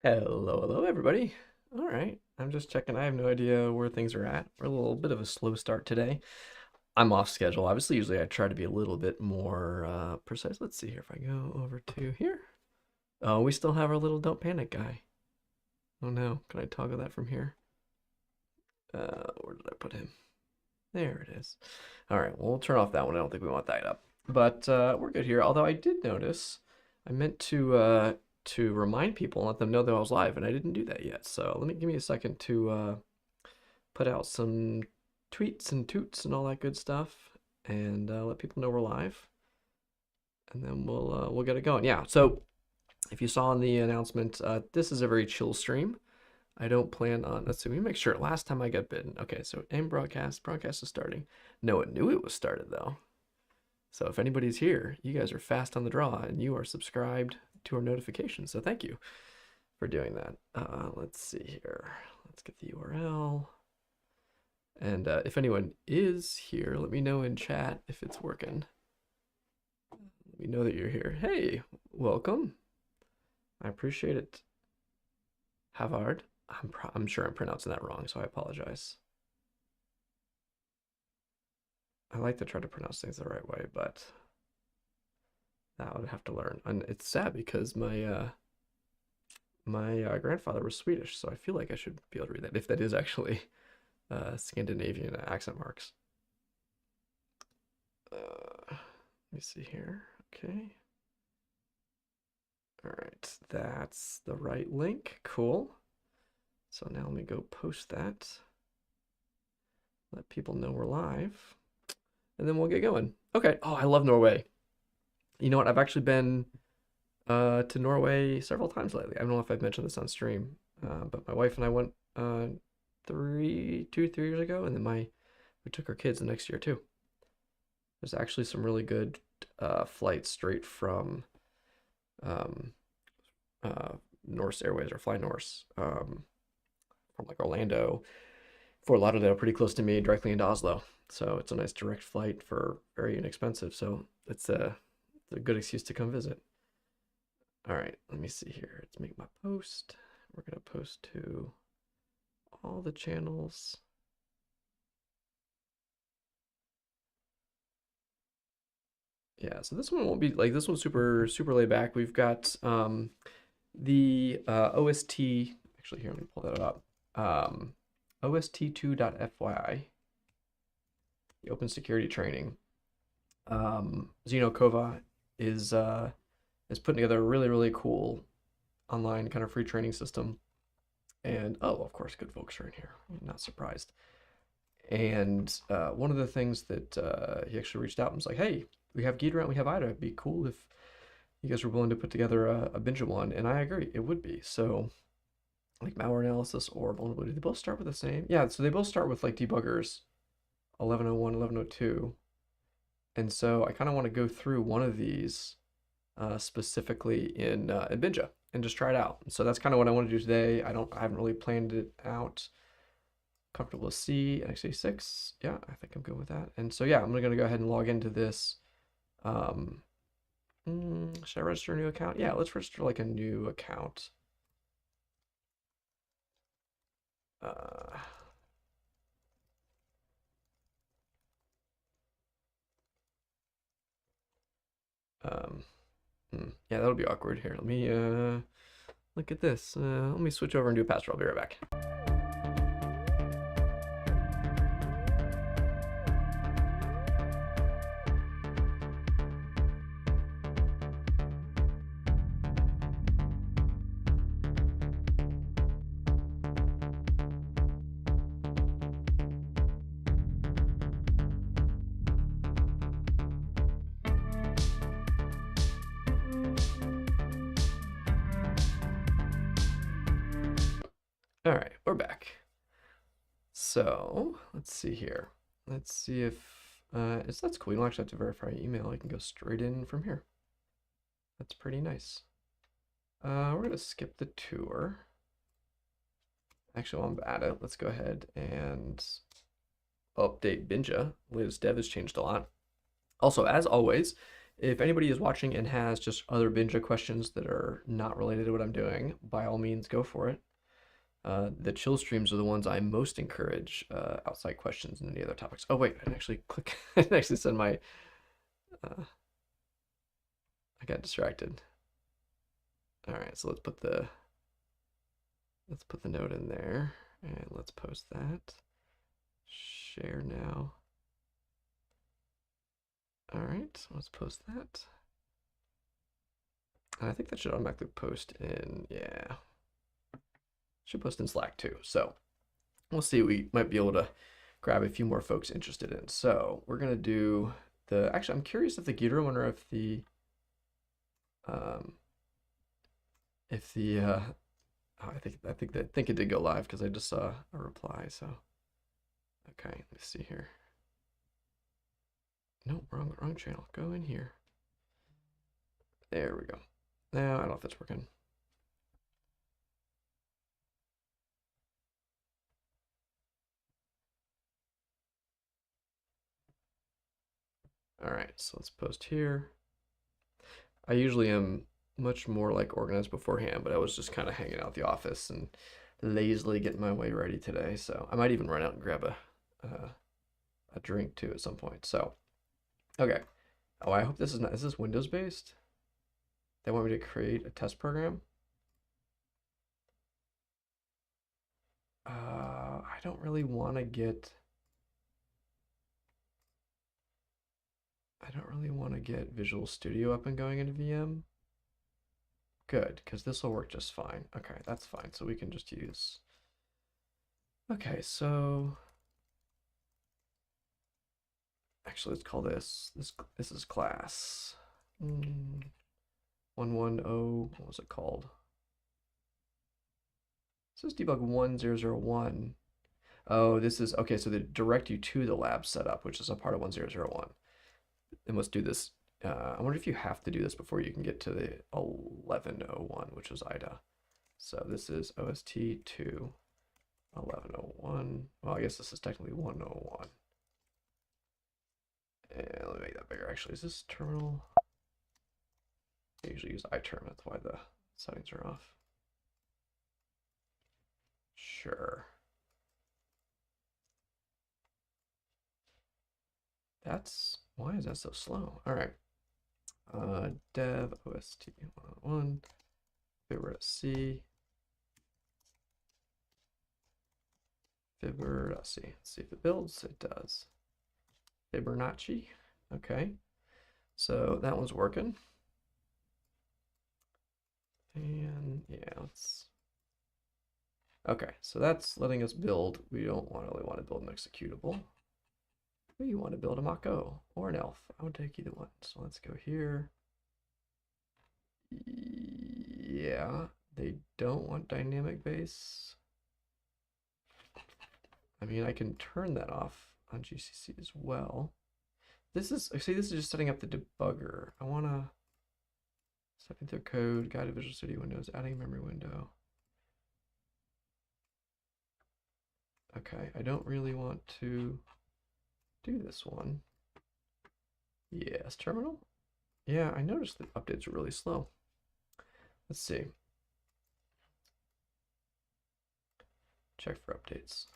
Hello, everybody. All right, I'm just checking. I have no idea where things are at. We're a little bit of a slow start today. I'm off schedule. Obviously, usually I try to be a little bit more precise. Let's see here if I go over to here. Oh, we still have our little don't panic guy. Oh no, can I toggle that from here? Where did I put him? There it is. All right, well, we'll turn off that one. I don't think we want that up. But we're good here. Although I did notice I meant to remind people and let them know that I was live, and I didn't do that yet. So give me a second to put out some tweets and toots and all that good stuff, and let people know we're live, and then we'll get it going. Yeah. So if you saw in the announcement, this is a very chill stream. I don't plan on. Let's see. Let me make sure. Last time I got bitten. Okay, so end broadcast. Broadcast is starting. No one knew it was started though. So if anybody's here, you guys are fast on the draw, and you are subscribed to our notifications. So thank you for doing that. Let's see here. Let's get the URL. And if anyone is here, let me know in chat if it's working. Let me know that you're here. Hey, welcome. I appreciate it. Havard. I'm sure I'm pronouncing that wrong, so I apologize. I like to try to pronounce things the right way, but that would have to learn. And it's sad because my grandfather was Swedish, so I feel like I should be able to read that if that is actually Scandinavian accent marks. Let me see here. Okay. All right, that's the right link. Cool. So now let me go post that. Let people know we're live. And then we'll get going. Okay. Oh, I love Norway. You know what? I've actually been to Norway several times lately. I don't know if I've mentioned this on stream, but my wife and I went 3 years ago, and then we took our kids the next year too. There's actually some really good flights straight from Norse Airways or Fly Norse from like Orlando, Fort Lauderdale, pretty close to me, directly into Oslo. So it's a nice direct flight for very inexpensive. So it's a good excuse to come visit. All right, let me see here. Let's make my post. We're gonna post to all the channels. Yeah, so this one won't be like this one's super laid back. We've got the OST. Actually, here, let me pull that up. OST2.FYI, the open security training. Zeno Kova is putting together a really cool online kind of free training system. And oh, of course, good folks are in here. I'm not surprised. And one of the things that he actually reached out and was like, "Hey, we have Ghidra and we have Ida. It'd be cool if you guys were willing to put together a binge one." And I agree, it would be. So like malware analysis or vulnerability, they both start with the same. Yeah, so they both start with like debuggers 1101, 1102. And so I kind of want to go through one of these specifically in Binja and just try it out. So that's kind of what I want to do today. I haven't really planned it out. Comfortable with C and x86. Yeah, I think I'm good with that. And so yeah, I'm gonna go ahead and log into this. Should I register a new account? Yeah, let's register like a new account. Yeah, that'll be awkward here. Let me look at this. Let me switch over and do a password. I'll be right back. All right, we're back. So let's see here. Let's see if that's cool. You don't actually have to verify your email. You can go straight in from here. That's pretty nice. We're gonna skip the tour. Actually, while I'm at it, let's go ahead and update Binja. Latest dev has changed a lot. Also, as always, If anybody is watching and has just other Binja questions that are not related to what I'm doing, by all means, go for it. The chill streams are the ones I most encourage. Outside questions and any other topics. Oh wait, I didn't actually click. I didn't actually send my. Uh, I got distracted. All right, so let's put the note in there and let's post that. Share now. All right, so let's post that. And I think that should automatically post in. Yeah, should post in Slack too. So we'll see. We might be able to grab a few more folks interested in. So we're gonna do the. Actually, I'm curious if the Ghidra one or um, if the oh, I think it did go live because I just saw a reply. So okay, let's see here. No, wrong channel. Go in here. There we go. Now I don't know if that's working. All right, so let's post here. I usually am much more like organized beforehand, but I was just kind of hanging out at the office and lazily getting my way ready today. So I might even run out and grab a drink too at some point. So okay. Oh, I hope this is not. Is this Windows based? They want me to create a test program. I don't really want to get. I don't really want to get Visual Studio up and going into VM. Good, because this will work just fine. Okay, that's fine. So we can just use. Okay, so actually, let's call this is class 110. What was it called? This is debug 1001. Oh, this is okay. So they direct you to the lab setup, which is a part of 1001. And let's do this. I wonder if you have to do this before you can get to the 1101, which was IDA. So this is OST to 1101. Well, I guess this is technically 101. And let me make that bigger. Actually, is this terminal? I usually use iTerm. That's why the settings are off. Sure. That's why is that so slow? All right. Dev OST 101. Fibber.c. Fibber.c. Let's see if it builds. It does. Fibonacci. Okay. So that one's working. And yeah, let's. Okay, so that's letting us build. We don't really want to build an executable. We want to build a Mako or an elf. I would take either one. So let's go here. Yeah, they don't want dynamic base. I mean, I can turn that off on GCC as well. This is, see, this is just setting up the debugger. I want to stepping through code, guided Visual Studio windows, adding a memory window. Okay, I don't really want to do this one. Yes, terminal. Yeah, I noticed the updates are really slow. Let's see. Check for updates.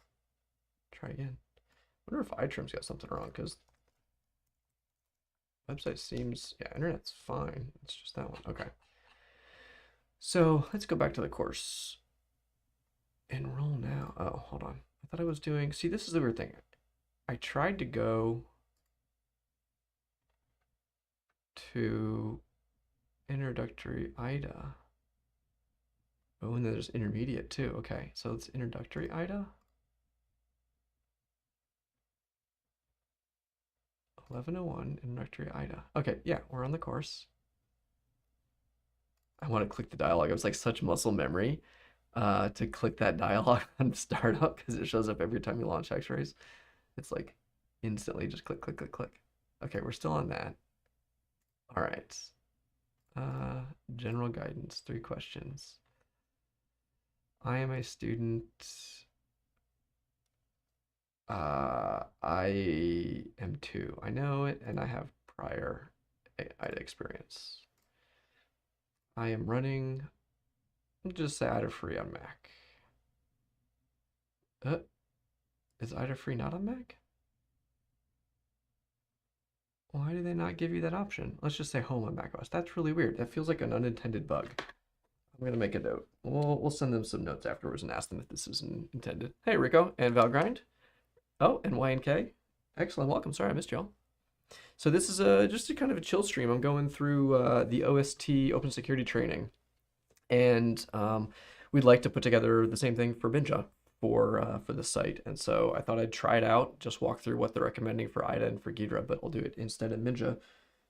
Try again. I wonder if iTerm's got something wrong because website seems, yeah, internet's fine. It's just that one. Okay. So let's go back to the course. Enroll now. Oh, hold on. I thought I was doing, see, this is the weird thing. I tried to go to introductory IDA. Oh, and then there's intermediate too. Okay, so it's introductory IDA. 1101 introductory IDA. Okay, yeah, we're on the course. I want to click the dialogue. It was like such muscle memory to click that dialogue on startup because it shows up every time you launch X-rays. It's like instantly just click, click, click, click. Okay, we're still on that. All right. General guidance, 3 questions. I am a student. I am 2. I know it, and I have prior IDA experience. I am running, just say IDA free on Mac. Is IDA free not on Mac? Why do they not give you that option? Let's just say home on macOS. That's really weird. That feels like an unintended bug. I'm gonna make a note. We'll send them some notes afterwards and ask them if this is intended. Hey Rico and Valgrind. Oh, and YNK. Excellent, welcome. Sorry I missed y'all. So this is just a kind of a chill stream. I'm going through the OST Open Security training, and we'd like to put together the same thing for Binja for the site. And so I thought I'd try it out, just walk through what they're recommending for IDA and for Ghidra, but I'll do it instead of Binja,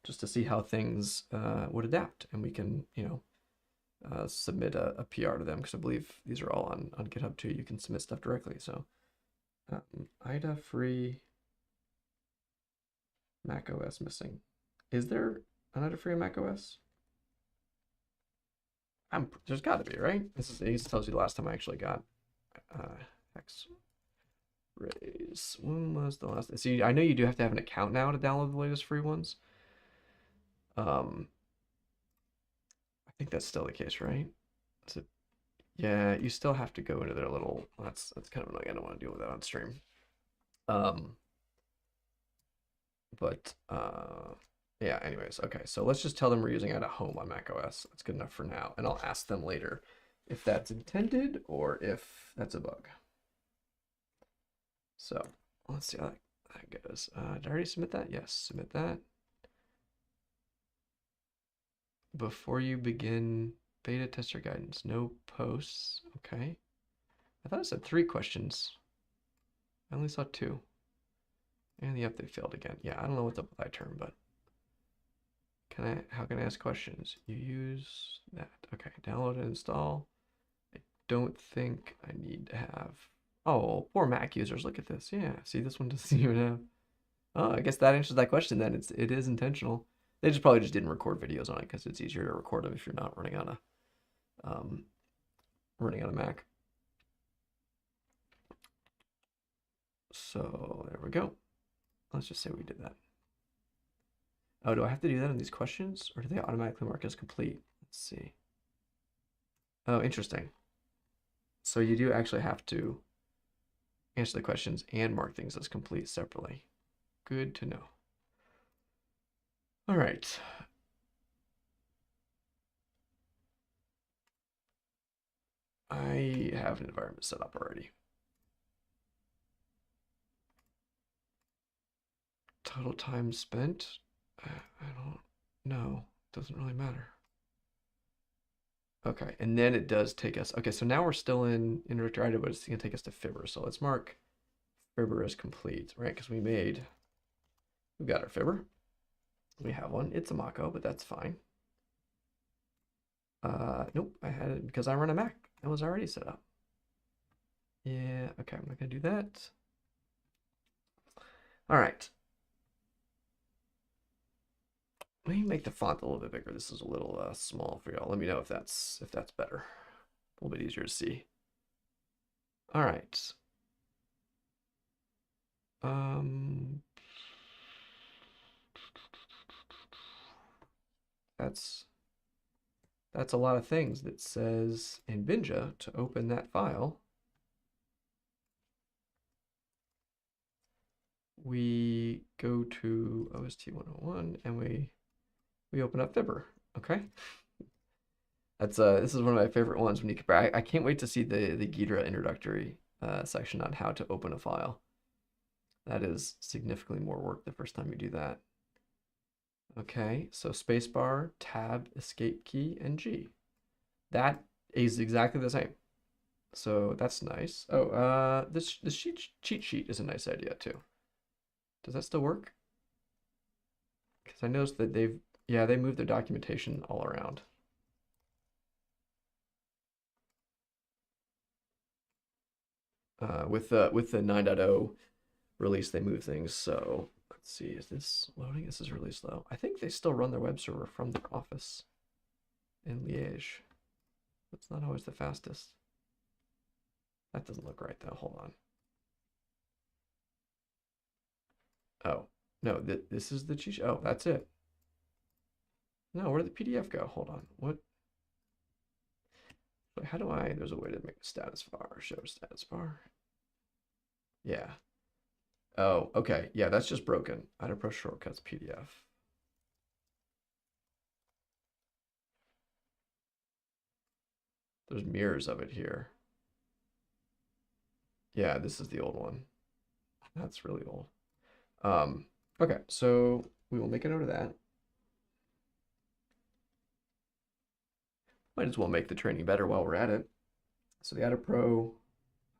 just to see how things would adapt, and we can submit a PR to them, because I believe these are all on GitHub too. You can submit stuff directly. So IDA free Mac OS missing. Is there an IDA free Mac OS? There's got to be, right? This tells you the last time I actually got X-rays. When was the last? See, I know you do have to have an account now to download the latest free ones. I think that's still the case, right? So, yeah, you still have to go into their little. That's kind of annoying. I don't want to deal with that on stream. Yeah. Anyways, okay. So let's just tell them we're using it at home on macOS. That's good enough for now, and I'll ask them later if that's intended or if that's a bug. So let's see how that goes. Did I already submit that? Yes, submit that. Before you begin beta tester guidance, no posts. Okay. I thought it said 3 questions. I only saw 2. And the update failed again. Yeah, I don't know what's up with that term, but how can I ask questions? You use that. Okay, download and install. I don't think I need to have. Oh, poor Mac users. Look at this. Yeah, see, this one doesn't even have. Oh, I guess that answers that question then. It is intentional. They probably just didn't record videos on it because it's easier to record them if you're not running on a Mac. So there we go. Let's just say we did that. Oh, do I have to do that in these questions, or do they automatically mark as complete? Let's see. Oh, interesting. So you do actually have to answer the questions and mark things as complete separately. Good to know. All right. I have an environment set up already. Total time spent? I don't know. Doesn't really matter. Okay, and then it does take us. Okay, so now we're still in directory IDA, but it's going to take us to Fibber. So let's mark Fibber as complete, right? Because we've got our Fibber. We have one. It's a Mako, but that's fine. Nope, I had it because I run a Mac. It was already set up. Yeah, okay, I'm not going to do that. All right. Let me make the font a little bit bigger. This is a little small for y'all. Let me know if that's better. A little bit easier to see. All right. That's a lot of things. That says in Binja to open that file, we go to OST 101 and we open up Fibber. Okay. This is one of my favorite ones when you compare. I can't wait to see the Ghidra introductory section on how to open a file. That is significantly more work the first time you do that. Okay, so spacebar, tab, escape key, and G. That is exactly the same. So that's nice. Oh, this cheat sheet is a nice idea too. Does that still work? Because I noticed that they moved their documentation all around. With the 9.0 release, they move things. So let's see, is this loading? This is really slow. I think they still run their web server from their office in Liège. It's not always the fastest. That doesn't look right though. Hold on. Oh, no, this is the cheat sheet. Oh, that's it. No, where did the PDF go? Hold on. What? How do I? There's a way to make a status bar. Show status bar. Yeah. Oh, okay. Yeah, that's just broken. Pro shortcuts PDF. There's mirrors of it here. Yeah, this is the old one. That's really old. Um, okay, so we will make a note of that. Might as well make the training better while we're at it. So the Pro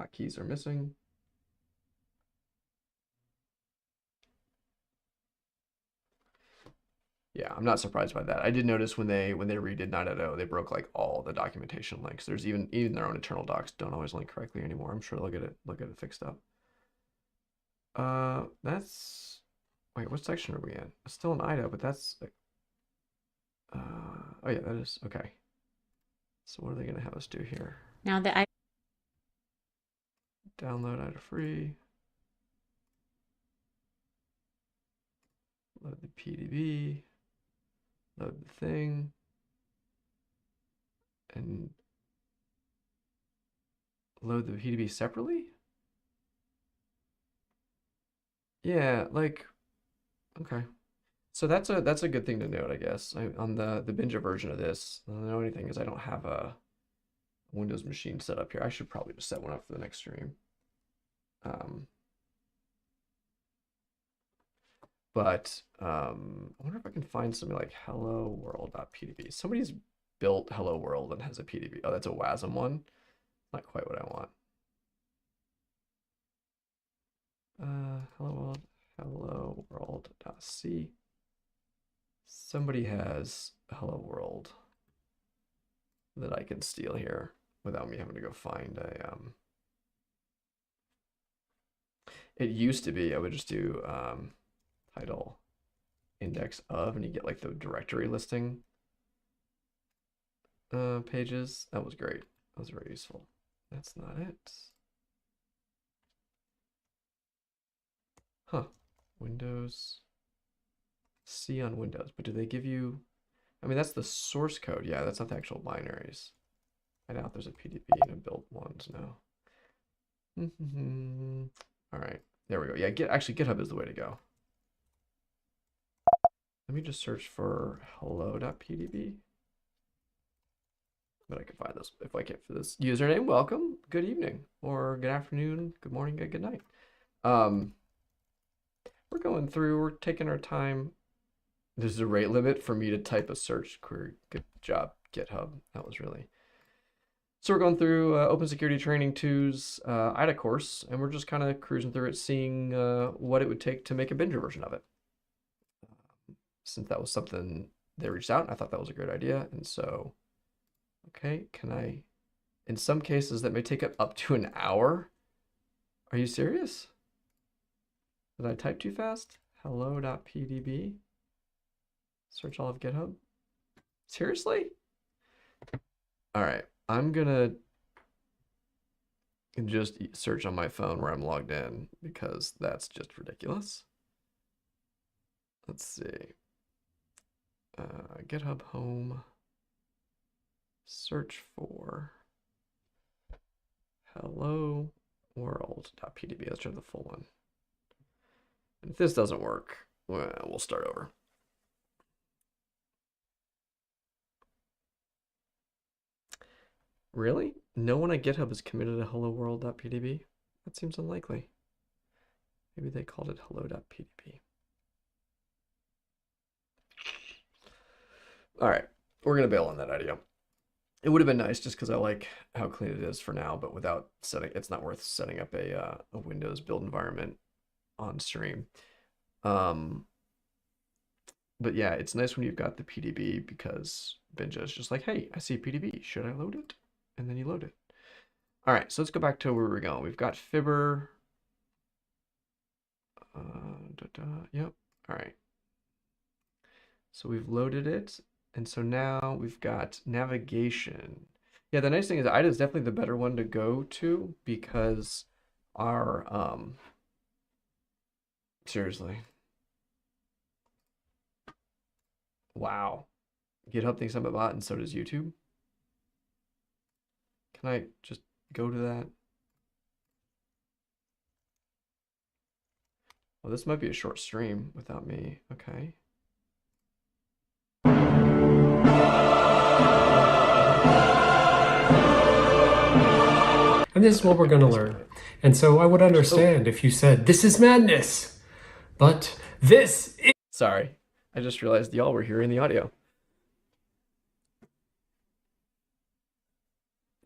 hotkeys are missing. Yeah, I'm not surprised by that. I did notice when they redid 9.0, they broke like all the documentation links. There's even their own internal docs don't always link correctly anymore. I'm sure they'll get it fixed up. That's wait, what section are we in? It's still in IDA, but that's oh yeah, that is okay. So what are they gonna have us do here? Now that I Download IDA free. Load the PDB. Load the thing. And load the PDB separately? Yeah, like okay. So that's a good thing to note, I guess. On the Binja version of this, the only thing is I don't have a Windows machine set up here. I should probably just set one up for the next stream. But I wonder if I can find something like hello world.pdb. Somebody's built hello world and has a PDB. Oh, that's a WASM one. Not quite what I want. Hello world.c. Somebody has hello world that I can steal here without me having to go find a it used to be I would just do title index of and you get like the directory listing pages. That was great. That was very useful. That's not it. Huh. Windows C on Windows, but do they give you I mean that's the source code. Yeah, that's not the actual binaries. I doubt there's a PDB and a built ones now. All right, there we go. Yeah, actually GitHub is the way to go. Let me just search for hello.pdb. But I can find this if I can't for this username. Welcome, good evening, or good afternoon, good morning, good night. We're going through, we're taking our time. There's a rate limit for me to type a search query. Good job, GitHub. That was really. So we're going through Open Security Training 2's IDA course, and we're just kind of cruising through it, seeing what it would take to make a Binja version of it. Since that was something they reached out, and I thought that was a great idea, and so, okay, can I? In some cases, that may take up to an hour. Are you serious? Did I type too fast? Hello.pdb. Search all of GitHub. Seriously? All right, I'm gonna just search on my phone where I'm logged in because that's just ridiculous. Let's see. GitHub home. Search for hello world.pdb. Let's try the full one. And if this doesn't work, well, we'll start over. Really? No one at GitHub has committed a hello world.pdb? That seems unlikely. Maybe they called it hello.pdb. All right, we're going to bail on that idea. It would have been nice just because I like how clean it is for now, but without setting, it's not worth setting up a Windows build environment on stream. But yeah, it's nice when you've got the PDB because Binja is just like, hey, I see a PDB. Should I load it? And then you load it. All right, so let's go back to where we're going. We've got Fibber. Yep. All right. So we've loaded it. And so now we've got navigation. Yeah, the nice thing is IDA is definitely the better one to go to because our seriously. Wow. GitHub thinks I'm a bot, and so does YouTube. Can I just go to that? Well, this might be a short stream without me. Okay. And this is what we're going to learn. And so I would understand if you said, this is madness. But this is... Sorry. I just realized y'all were hearing the audio.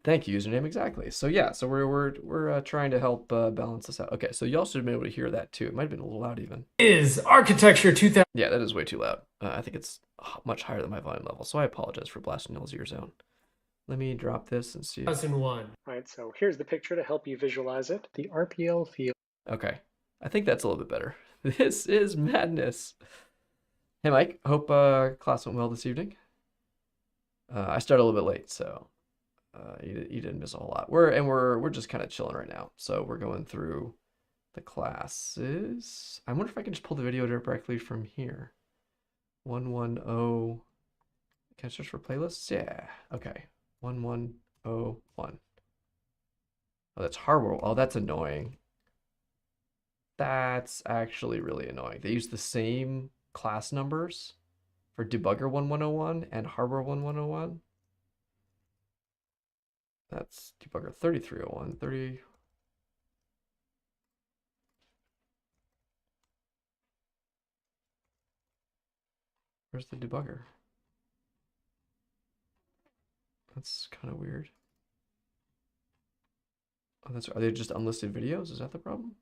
Thank you, username, exactly. So yeah, so we're trying to help balance this out. Okay, so y'all should have been able to hear that too. It might have been a little loud even. Is Architecture 2000. Yeah, that is way too loud. I think it's much higher than my volume level, so I apologize for blasting y'all's ears out. Let me drop this and see. 2001. All right, so here's the picture to help you visualize it. The RPL field. Okay, I think that's a little bit better. This is madness. Hey, Mike. Hope class went well this evening. I started a little bit late, so you didn't miss a whole lot. We're just kind of chilling right now. So we're going through the classes. I wonder if I can just pull the video directly from here. 110. Can I search for playlists? Yeah. Okay. 1101. Oh, that's hardware. Oh, that's annoying. That's actually really annoying. They use the same class numbers for debugger 1101 and hardware 1101. That's debugger 3301, 30. Where's the debugger? That's kind of weird. Oh, are they just unlisted videos? Is that the problem?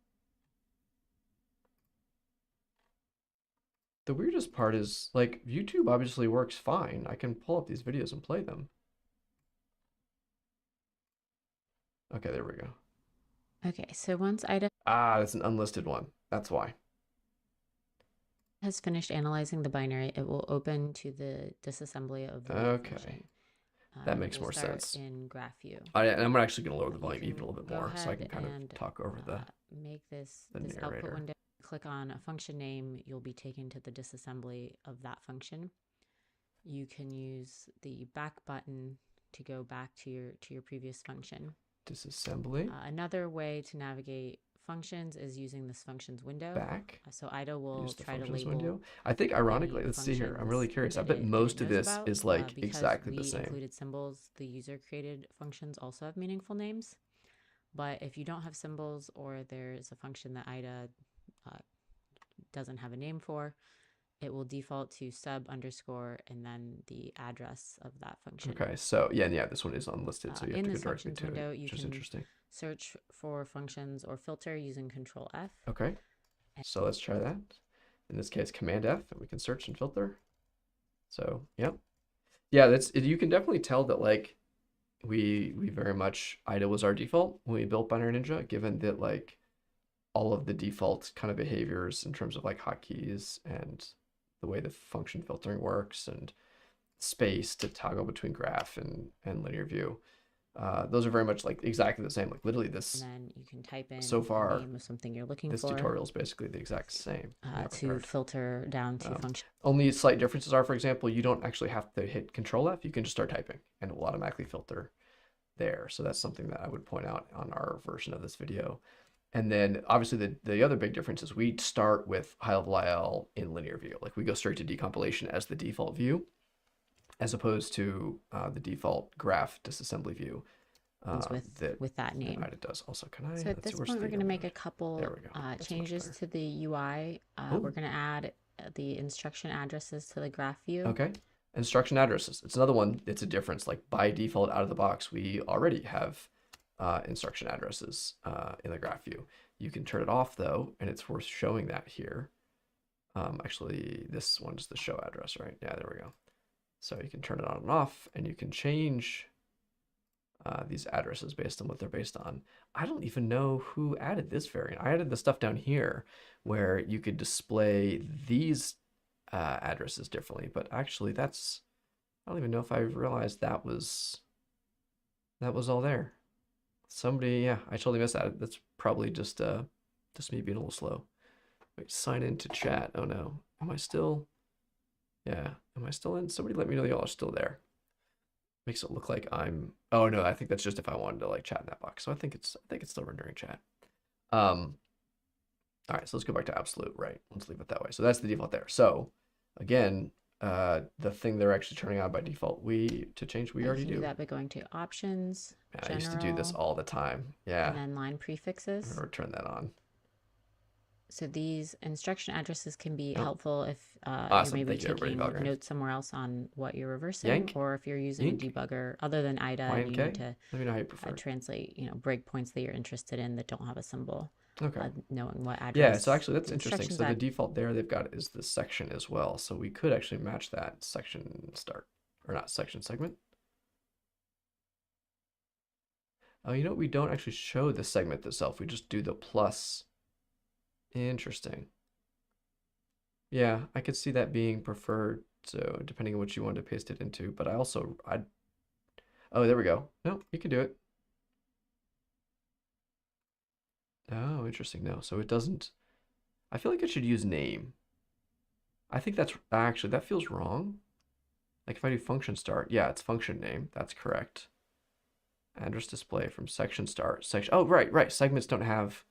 The weirdest part is, like, YouTube obviously works fine. I can pull up these videos and play them. Okay, there we go. Okay, so once Ida that's an unlisted one. That's why. has finished analyzing the binary, it will open to the disassembly of the Okay. function. That makes more sense. In GraphView. And I'm actually going to lower the volume even a little bit more so I can kind of talk over make this narrator. output window. Click on a function name, you'll be taken to the disassembly of that function. You can use the back button to go back to your previous function. Disassembly. Another way to navigate functions is using this functions window. Back. So Ida will use the try to functions label. window. I think ironically, let's see here. I'm really curious. I bet most of this is like exactly the same. Included symbols. The user created functions also have meaningful names. But if you don't have symbols or there's a function that Ida doesn't have a name for, it will default to sub underscore and then the address of that function. Okay, so yeah, this one is unlisted, so you have to go directly to window, it, which is interesting. Search for functions or filter using Control F. Okay, so let's try that. In this case, Command F, and we can search and filter. So yeah, that's it. You can definitely tell that like we very much IDA was our default when we built Binary Ninja, given that like all of the default kind of behaviors in terms of like hotkeys and the way the function filtering works and space to toggle between graph and linear view. Those are very much like exactly the same. Like literally this. And then you can type in so far the name of something you're looking this for. This tutorial is basically the exact same. To filter down to function. Only slight differences are, for example, you don't actually have to hit Control F. You can just start typing, and it will automatically filter there. So that's something that I would point out on our version of this video. And then obviously the other big difference is we start with high-level IL in linear view. Like we go straight to decompilation as the default view, as opposed to the default graph disassembly view. With that name. It does. Also, can I? So at this point, we're going to make a couple changes to the UI. We're going to add the instruction addresses to the graph view. Okay. Instruction addresses. It's another one. It's a difference. Like by default, out of the box, we already have instruction addresses in the graph view. You can turn it off though, and it's worth showing that here. Actually, this one's the show address, right? Yeah, there we go. So you can turn it on and off, and you can change these addresses based on what they're based on. I don't even know who added this variant. I added the stuff down here where you could display these addresses differently, but actually I don't even know if I realized that was all there. Somebody, yeah, I totally missed that. That's probably just me being a little slow. Wait, sign into chat. Oh no, am I still? Yeah. Am I still in? Somebody let me know y'all are still there. Makes it look like I'm. Oh no, I think that's just if I wanted to like chat in that box. So I think it's still rendering chat. All right, so let's go back to absolute, right? Let's leave it that way. So that's the default there. So again, the thing they're actually turning on by default, to change, we You already can do do. that by going to options, Man, I used to do this general, all the time. Yeah, and then line I prefixes. never turned that on. So these instruction addresses can be Oh, helpful if you're awesome. maybe Thank you, everybody. taking Valgrind. notes somewhere else on what you're reversing, Yank, or if you're using a Yink, debugger other than IDA and you need YNK. to Let me know how you prefer. translate, breakpoints that you're interested in that don't have a symbol. Okay. Knowing what Yeah, so address actually that's the interesting. instructions So the at. default there they've got is the section as well. So we could actually match that section start, or not section, segment. Oh, you know what? We don't actually show the segment itself. We just do the plus. Interesting. Yeah, I could see that being preferred. So depending on what you want to paste it into, but oh, there we go. No, you can do it. Oh, interesting. No, so it doesn't. I feel like it should use name. I think that's actually, that feels wrong. Like if I do function start, yeah, it's function name. That's correct. Address display from section start. Section. Oh, right. Segments don't have.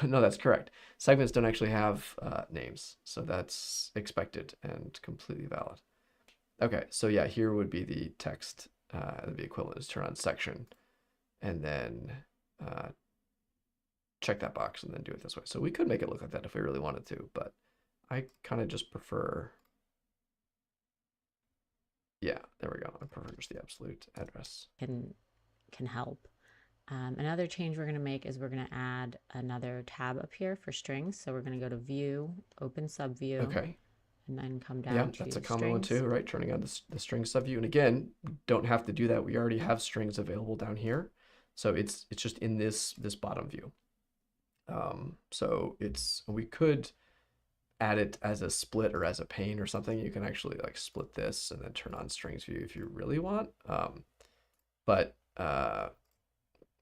No, that's correct. Segments don't actually have names, so that's expected and completely valid. Okay, so yeah, here would be the text. The equivalent is turn on section, and then check that box, and then do it this way. So we could make it look like that if we really wanted to, but I kind of just prefer. Yeah, there we go. I prefer just the absolute address. Can help. Another change we're going to make is we're going to add another tab up here for strings. So we're going to go to View, Open Subview, Okay. and then come down Yeah, to that's a common strings. one too, right? Turning on the string subview. And again, we don't have to do that. We already have strings available down here. So it's just in this bottom view. So we could add it as a split or as a pane or something. You can actually like split this and then turn on strings view if you really want. But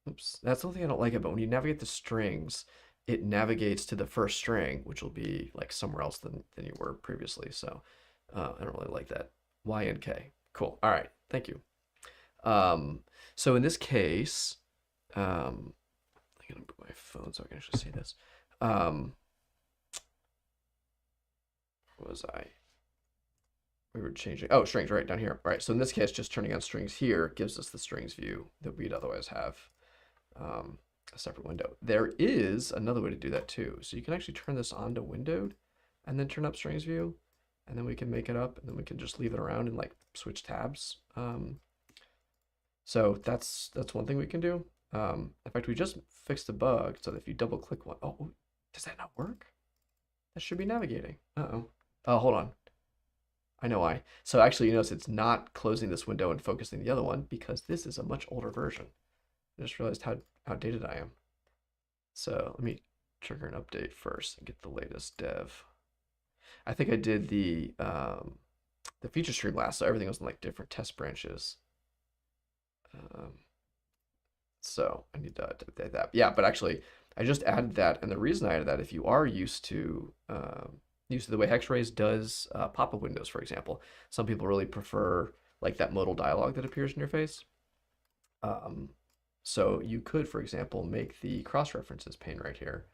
oops, that's the only thing I don't like about when you navigate the strings, it navigates to the first string, which will be like somewhere else than you were previously. So I don't really like that. Y and K. Cool. All right. Thank you. So in this case, I'm gonna put my phone so I can actually see this. What was I? We were changing. Oh, strings right down here. All right. So in this case, just turning on strings here gives us the strings view that we'd otherwise have. A separate window. There is another way to do that too. So you can actually turn this on to windowed and then turn up strings view, and then we can make it up, and then we can just leave it around and like switch tabs. So that's one thing we can do. In fact, we just fixed a bug so that if you double click one, oh, does that not work? That should be navigating. Uh-oh. Oh, hold on. I know why. So actually, you notice it's not closing this window and focusing the other one because this is a much older version. I just realized how outdated I am. So let me trigger an update first and get the latest dev. I think I did the feature stream last, so everything was in like different test branches. So I need to update that. Yeah, but actually, I just added that, and the reason I added that, if you are used to the way Hexrays does pop-up windows, for example, some people really prefer like that modal dialog that appears in your face. So you could, for example, make the cross references pane right here.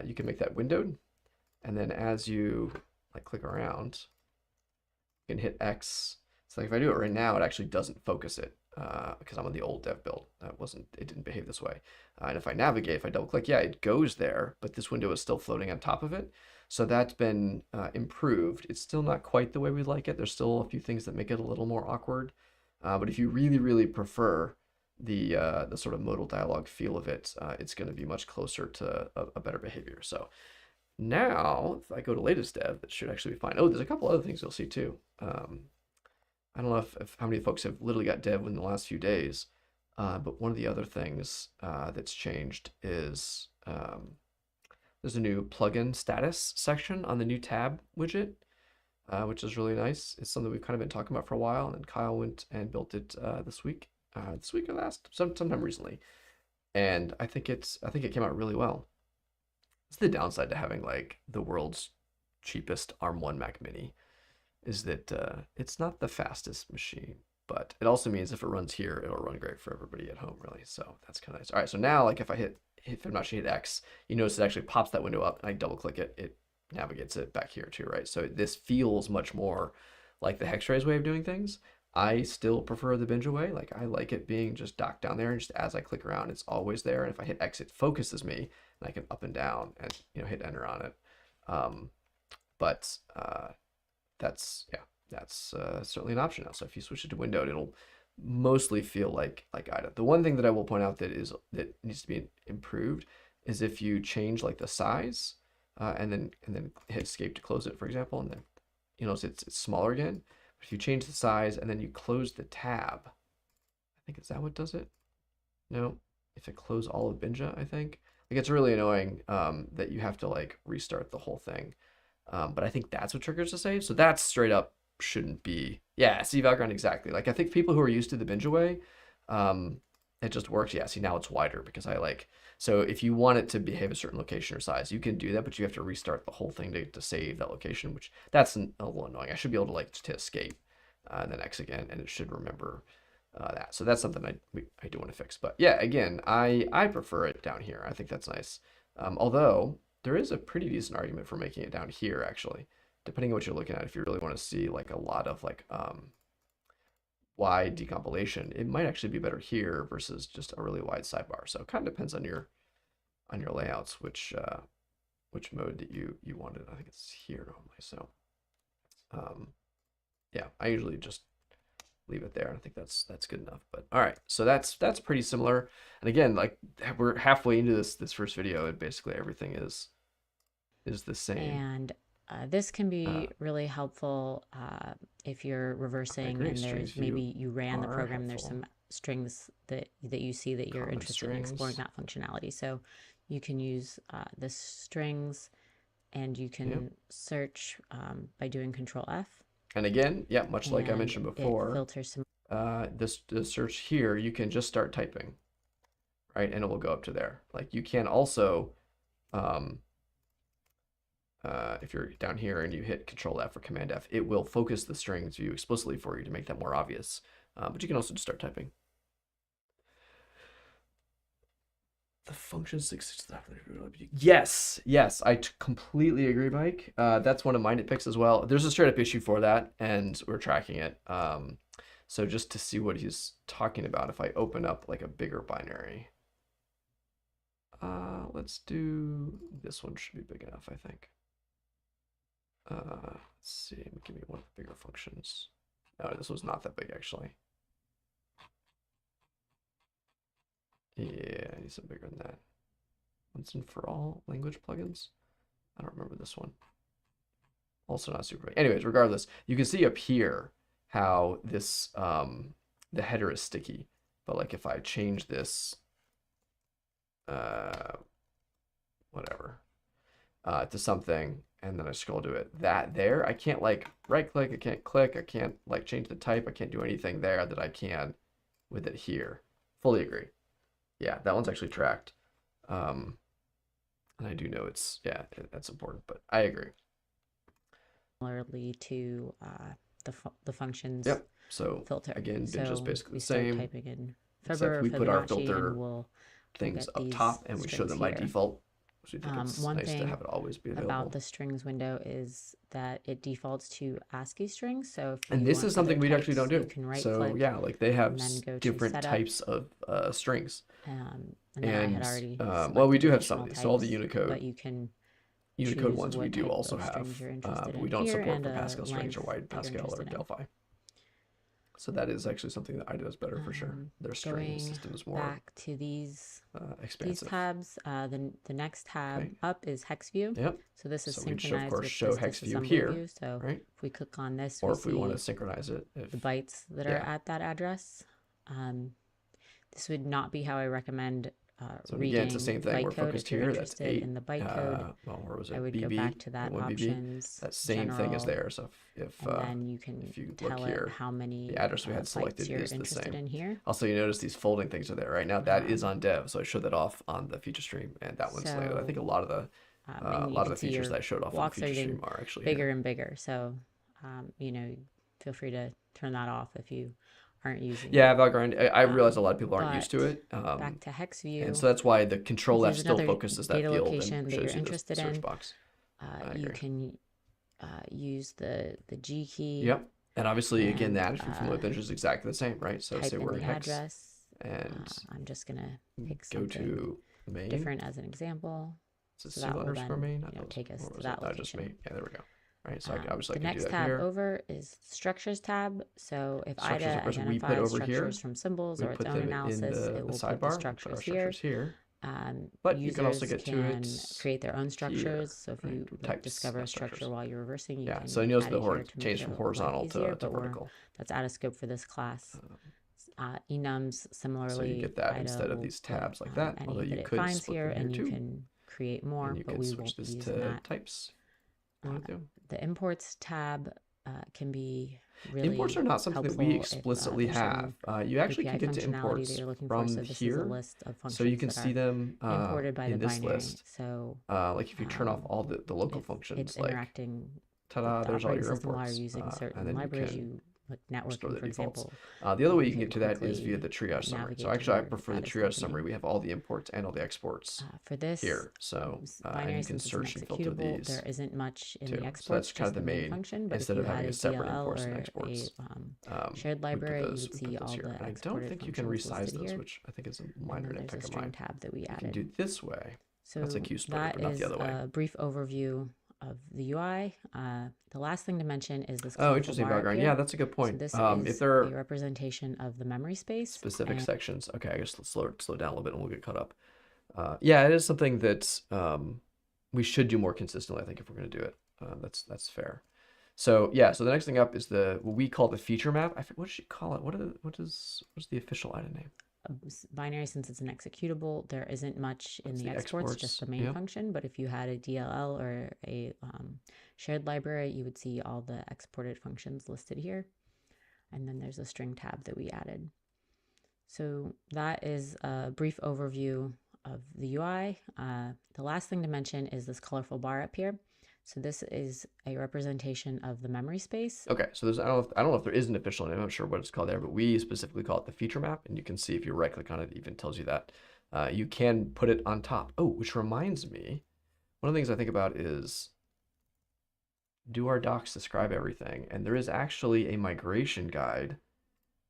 You can make that windowed, and then as you like click around, you can hit X. So like if I do it right now, it actually doesn't focus it because I'm on the old dev build. It didn't behave this way. And if I navigate, if I double click, yeah, it goes there, but this window is still floating on top of it. So that's been improved. It's still not quite the way we like it. There's still a few things that make it a little more awkward. But if you really, really prefer the sort of modal dialogue feel of it, it's going to be much closer to a better behavior. So now, if I go to latest dev, that should actually be fine. Oh, there's a couple other things you'll see too. I don't know if how many folks have literally got dev in the last few days, but one of the other things that's changed is there's a new plugin status section on the new tab widget, which is really nice. It's something we've kind of been talking about for a while, and then Kyle went and built it this week or sometime recently, and I think it came out really well. It's the downside to having like the world's cheapest ARM1 Mac Mini is that it's not the fastest machine, but it also means if it runs here, it'll run great for everybody at home, really. So that's kind of nice. All right, so now like if I hit Fibonacci hit X, you notice it actually pops that window up, and I double click it, it navigates it back here too, right? So this feels much more like the hex way of doing things. I still prefer the binge away. Like I like it being just docked down there, and just as I click around, it's always there. And if I hit X, it focuses me, and I can up and down and hit enter on it. But that's certainly an option now. So if you switch it to windowed, it'll mostly feel like IDA. The one thing that I will point out that needs to be improved is if you change like the size and then hit escape to close it, for example, and then it's smaller again. If you change the size and then you close the tab, I think is that what does it? No, if I close all of Binja, I think. Like it's really annoying that you have to like restart the whole thing. But I think that's what triggers the save. So that's straight up shouldn't be. Yeah, see Valgrind exactly. Like I think people who are used to the binge away, it just works. Yeah, see now it's wider because I like, so if you want it to behave a certain location or size, you can do that, but you have to restart the whole thing to save that location, which that's a little annoying. I should be able to like just hit escape and then X again, and it should remember that. So that's something I do want to fix. But yeah, again, I prefer it down here. I think that's nice. Although there is a pretty decent argument for making it down here, actually, depending on what you're looking at. If you really want to see like a lot of like wide decompilation, it might actually be better here versus just a really wide sidebar. So it kind of depends on your layouts, which mode that you wanted. I think it's here normally. So yeah, I usually just leave it there. I think that's good enough. But all right, so that's pretty similar. And again, like we're halfway into this first video, and basically everything is the same. And this can be really helpful if you're reversing and there's maybe you ran the program and there's some strings that you see that you're interested in exploring that functionality. So you can use the strings, and you can search by doing Control F. And again, yeah, much like I mentioned before, filters some the search here, you can just start typing, right? And it will go up to there. Like you can also if you're down here and you hit Control F or Command F, it will focus the strings view explicitly for you to make that more obvious. But you can also just start typing. The function 6. Yes, I completely agree, Mike. That's one of my nitpicks as well. There's a straight up issue for that, and we're tracking it. So just to see what he's talking about, if I open up like a bigger binary, let's do this one. Should be big enough, I think. Let's see, give me one of the bigger functions. No, this was not that big actually. Yeah, I need some bigger than that. Once and for all language plugins. I don't remember this one. Also not super big. Anyways, regardless, you can see up here how this the header is sticky. But like if I change this whatever to something, and then I scroll to it, that there, I can't like right click, I can't click, I can't like change the type, I can't do anything there that I can with it here. Fully agree. Yeah, that one's actually tracked. And I do know it's, yeah, that's important, but I agree. Similarly to the functions. Yep. So filter. Again, so just basically we the same. start typing in Except we put our Fibonacci, filter and we'll things up top, and we show them by default. So we think it's one nice thing to have it always be available. About the strings window is that it defaults to ASCII strings. So if and this is something we actually don't do. You can right so click, yeah, like they have different types of strings. And I had already well, we do have some of these. So all the Unicode. But you can Unicode ones we do also have. But we don't support for Pascal strings or wide Pascal or Delphi. So that is actually something that IDA does better for sure. Their string system is more back to these expansive. Tabs. The next tab up is hex view. Yep. So this is so synchronized we should, of course, with show hex view here. View. So if we click on this, or if we want to synchronize it, the bytes that are at that address. This would not be how I recommend so again, it's the same thing. We're focused here. That's 8. In the bytecode. Well, where was it? I would BB, go back to that options. That same thing is there. So if then you can tell look here, how many the address we had selected is the same. In here. Also, you notice these folding things are there right now. That is on dev, so I showed that off on the feature stream, and that one's slated. I think a lot of the features that I showed off on the feature stream are actually bigger and bigger. So you know, feel free to turn that off if you aren't using Yeah, it. Valgrind, I realize a lot of people aren't used to But it. back to hex And view, so that's why the Control if F there's still another focuses that data field location and that you're shows you the interested search in, box. I you agree. can use the G key. Yep. And obviously, again, the and, address from familiar bench is exactly the same, right? So type say in we're the in hex address. and I'm just gonna pick go something to the main. different as an example. It's a So single that will underscore then, main. you know, take us Or to was that it just me? location. Yeah, there we go. Right. So obviously The I can do next that tab here. over is Structures tab. So if Structures, IDA of course, we put identifies over here. structures from symbols We or its put own them in analysis, the it will put the sidebar. We put structures our here. structures here. But you can also Users get to can it create their own structures. here, So if right? you Types discover a of structure structures. while you're reversing, you Yeah, can so you notice add the it here to make change it from a horizontal life easier, to vertical. that's out of scope for this class. Enums similarly, So you get that IDA instead of will these put, tabs like that, any although that you it could finds split here, them here and you too. can create more, And you but can we switch won't be this using to that. types. The imports tab can be really Imports are not something that we helpful explicitly if, there's have. certain You actually API can get to functionality that imports you're looking for. from So this is a here, list of so you functions can that see are them imported by the in this binary. list. So Like if you turn off all the local if functions, it's like interacting ta-da, with the there's all operating your system while imports. you're using And certain then you libraries, can like restore networking, the for defaults. example. The other way you can can get to that is via quickly, the triage summary. So navigate to actually, I where prefer the that is triage summary. happening. We have all the imports and all the exports For this here. So and binary, you can since it's an search and filter executable, these there isn't much in too. the So exports, that's kind of just the the main main, function. But if instead you of having had a a separate DLL imports and or exports. a shared library, you would see all here. the And I don't exported think you can functions resize listed those, here. which I think is a And minor then there's nitpick a of string mine. tab that we You can added. do this way. So That's like useful, that but not is the other way. a brief overview of the UI. The last thing to mention is this Oh, colorful interesting bar up background. here. Yeah, that's a good So point. this If is there a are representation of the memory space. specific sections, okay, I guess let's slow down a little bit and we'll get caught up. Yeah, it is something that we should do more consistently, I think, if we're going to do it. That's fair. So yeah, so the next thing up is what we call the feature map. What does she call it? What's the official item name? Binary, since it's an executable, there isn't much in That's the the exports, just exports, the main yep. function. But if you had a DLL or a shared library, you would see all the exported functions listed here. And then there's a string tab that we added. So that is a brief overview of the UI. The last thing to mention is this colorful bar up here. So this is a representation of the memory space. Okay, so I don't know if there is an official name. I'm not sure what it's called there, but we specifically call it the feature map, and you can see if you right click on it, it even tells you that. You can put it on top. Oh, which reminds me, one of the things I think about is, do our docs describe everything? And there is actually a migration guide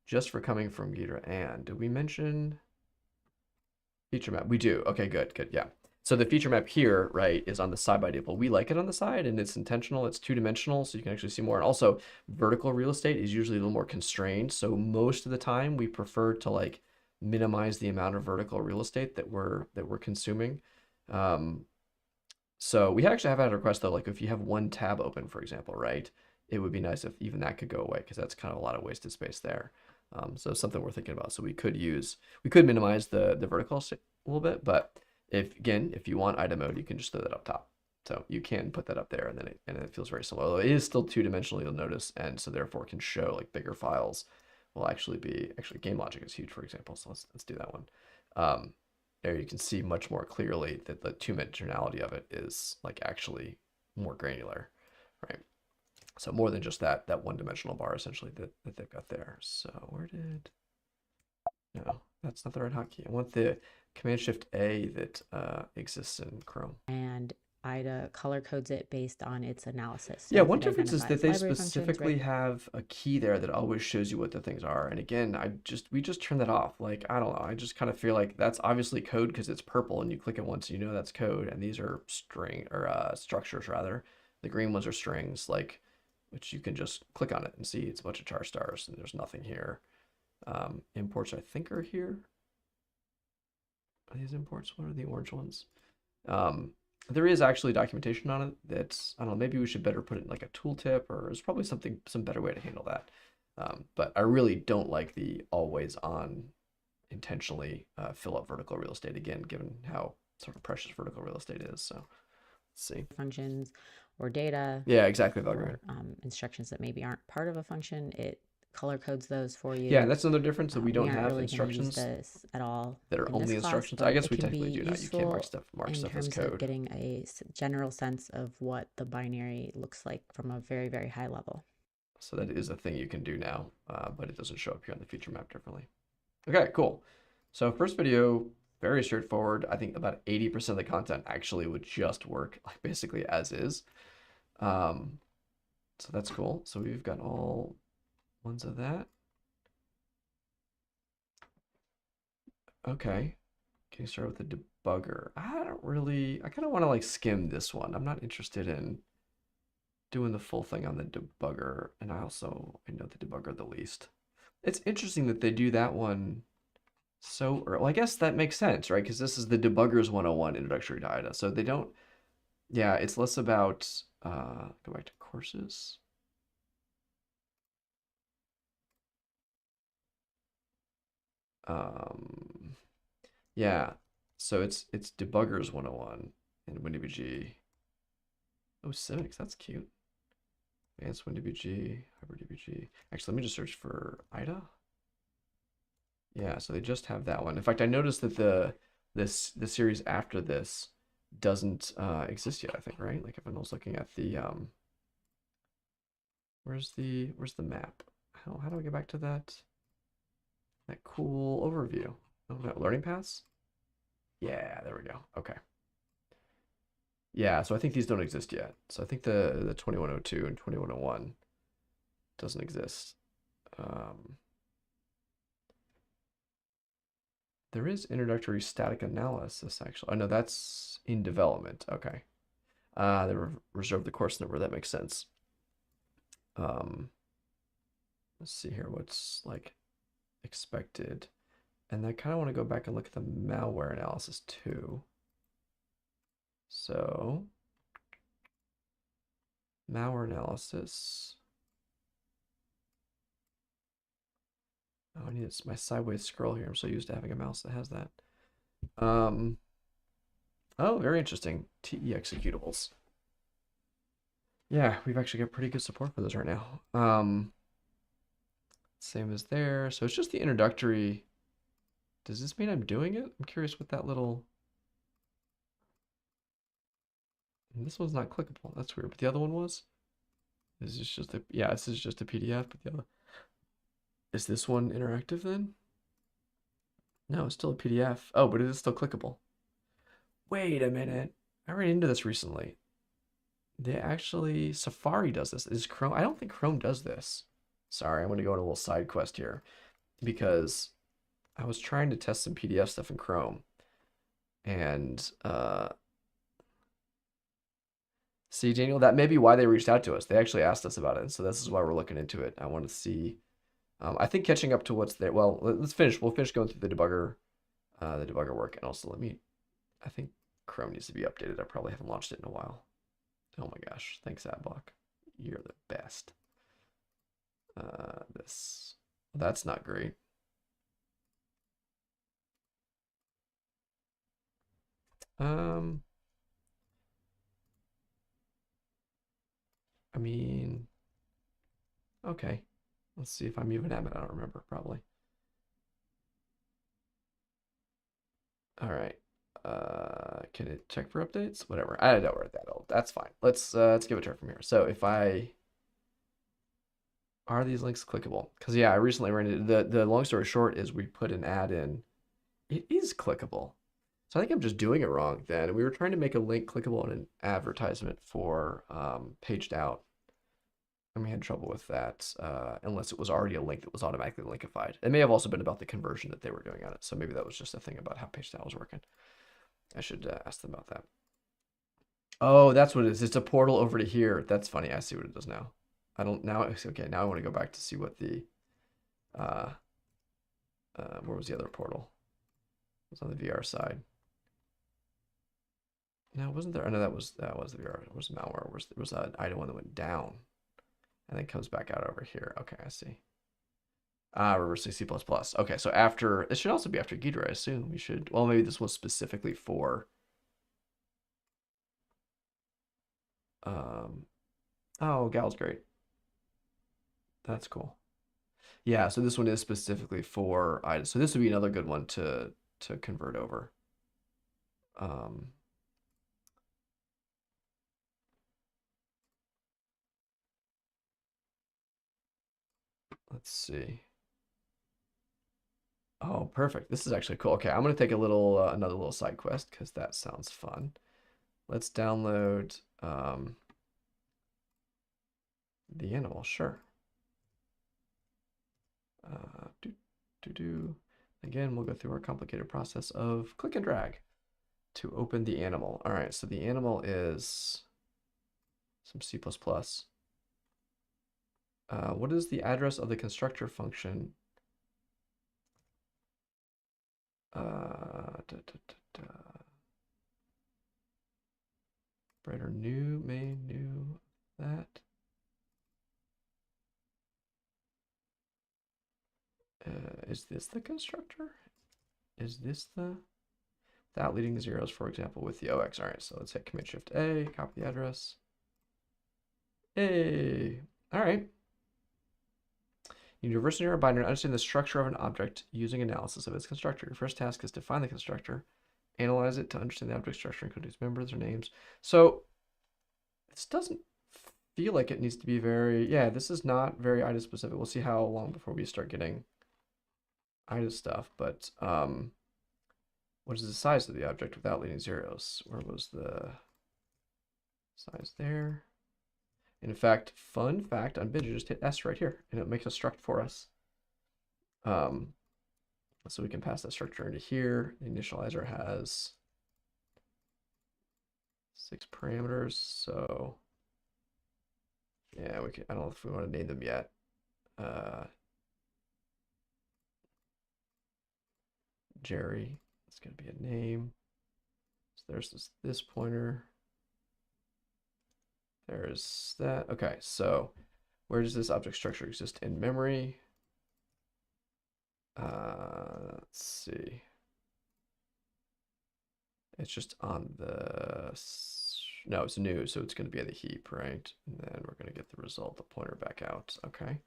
just for coming from Ghidra. And did we mention feature map? We do. Okay, good, yeah. So the feature map here, right, is on the side by default. We like it on the side, and it's intentional. It's two-dimensional, so you can actually see more. And also, vertical real estate is usually a little more constrained. So most of the time, we prefer to like minimize the amount of vertical real estate that we're consuming. So we actually have had a request though, like if you have one tab open, for example, right, it would be nice if even that could go away, because that's kind of a lot of wasted space there. So it's something we're thinking about. So we could minimize the vertical a little bit, but if you want item mode, you can just throw that up top. So you can put that up there, and then it feels very similar. Although it is still two-dimensional, you'll notice, and so therefore can show like bigger files. Will actually game logic is huge, for example. So let's do that one. There you can see much more clearly that the two-dimensionality of it is like actually more granular, right? So more than just that one-dimensional bar essentially that they've got there. So no, that's not the right hotkey. I want the Command-Shift-A that exists in Chrome. And IDA color codes it based on its analysis. So yeah, one difference is that they specifically have a key there that always shows you what the things are. And again, we just turn that off. Like, I don't know, I just kind of feel like that's obviously code because it's purple and you click it once, you know that's code. And these are structures rather. The green ones are strings, like, which you can just click on it and see it's a bunch of char stars and there's nothing here. Imports I think are here. Are these imports? What are the orange ones? There is actually documentation on it that's, I don't know, maybe we should better put it in like a tooltip, or there's probably some better way to handle that. But I really don't like the always on intentionally fill up vertical real estate again, given how sort of precious vertical real estate is. So let's see. Functions or data. Yeah, exactly. Or, instructions that maybe aren't part of a function, it color codes those for you. Yeah, that's another difference, that we don't have really instructions this at all that are only instructions. I guess we technically do now. You can't mark stuff as code. Of getting a general sense of what the binary looks like from a very, very high level. So that is a thing you can do now, but it doesn't show up here on the feature map differently. Okay, cool. So first video, very straightforward. I think about 80% of the content actually would just work like basically as is. So that's cool. So we've got all ones of that. Okay. Can you start with the debugger? I kind of want to like skim this one. I'm not interested in doing the full thing on the debugger. And I know the debugger the least. It's interesting that they do that one so early. Well, I guess that makes sense, right? Because this is the Debuggers 101 introductory to IDA. So they don't, yeah, it's less about, go back to courses. Yeah, so it's Debuggers 101 in WinDBG. Oh, civics, that's cute. Advanced WinDBG, HyperDBG. Actually, let me just search for IDA. Yeah, so they just have that one. In fact, I noticed that the series after this doesn't exist yet, I think, right? Like if I was looking at the where's the map? How do I get back to that cool overview? Oh, no, learning paths? Yeah, there we go. Okay. Yeah, so I think these don't exist yet. So I think the 2102 and 2101 doesn't exist. There is introductory static analysis, actually. Oh, no, that's in development. Okay. They reserved the course number. That makes sense. Let's see here what's like expected. And I kind of want to go back and look at the malware analysis too. So, malware analysis. Oh, I need my sideways scroll here. I'm so used to having a mouse that has that. Oh, very interesting. TE executables. Yeah, we've actually got pretty good support for those right now. Same as there. So it's just the introductory. Does this mean I'm doing it? I'm curious what that little... This one's not clickable. That's weird. But the other one was? This is just a... Yeah, this is just a PDF, but the other... Is this one interactive then? No, it's still a PDF. Oh, but it is still clickable. Wait a minute. I ran into this recently. They actually... Safari does this. Is Chrome... I don't think Chrome does this. Sorry, I'm going to go on a little side quest here. Because I was trying to test some PDF stuff in Chrome. And... See, Daniel, that may be why they reached out to us. They actually asked us about it. So this is why we're looking into it. I want to see... I think catching up to what's there... Well, let's finish. We'll finish going through the debugger work. And also I think Chrome needs to be updated. I probably haven't launched it in a while. Oh my gosh. Thanks, Adblock. You're the best. That's not great. I mean, okay. Let's see if I'm even at it. I don't remember, probably. All right. Can it check for updates? Whatever. I don't worry that old. That's fine. Let's give it a try from here. So if are these links clickable? Because yeah, I recently ran into the long story short is we put an ad in. It is clickable. So I think I'm just doing it wrong then. We were trying to make a link clickable on an advertisement for paged out. And we had trouble with that unless it was already a link that was automatically linkified. It may have also been about the conversion that they were doing on it. So maybe that was just a thing about how paged out was working. I should ask them about that. Oh, that's what it is. It's a portal over to here. That's funny. I see what it does now. I don't now. Okay, now I want to go back to see what the where was the other portal? It was on the VR side. No, wasn't there? I know that was the VR. It was malware. There was an item one that went down, and then comes back out over here. Okay, I see. Reversing C++. Okay, so after this should also be after Ghidra. I assume we should. Well, maybe this was specifically for. Oh, Gal's great. That's cool. Yeah, so this one is specifically for items. So this would be another good one to convert over. Let's see. Oh, perfect. This is actually cool. Okay, I'm gonna take a little another little side quest because that sounds fun. Let's download the animal. Sure. Do do do. Again, we'll go through our complicated process of click and drag to open the animal. All right, so the animal is some C++. What is the address of the constructor function? Writer new main new that. Is this the constructor? Is this the without leading zeros, for example, with the OX? All right, so let's hit Command Shift A, copy the address. Hey, all right. You need to reverse engineer a binary to understand the structure of an object using analysis of its constructor. Your first task is to find the constructor, analyze it to understand the object structure, including its members or names. So this doesn't feel like it needs to be very, yeah, this is not very IDA specific. We'll see how long before we start getting IDA stuff, but what is the size of the object without leading zeros? Where was the size there? And in fact, fun fact on Bidget, just hit S right here and it makes a struct for us. So we can pass that structure into here. The initializer has 6 parameters. So yeah, we can, I don't know if we want to name them yet. Jerry, it's going to be a name. So there's this pointer. There's that. Okay, so where does this object structure exist in memory? Let's see. It's just on the, no, it's new, so it's going to be in the heap, right? And then we're going to get the result, the pointer back out. Okay.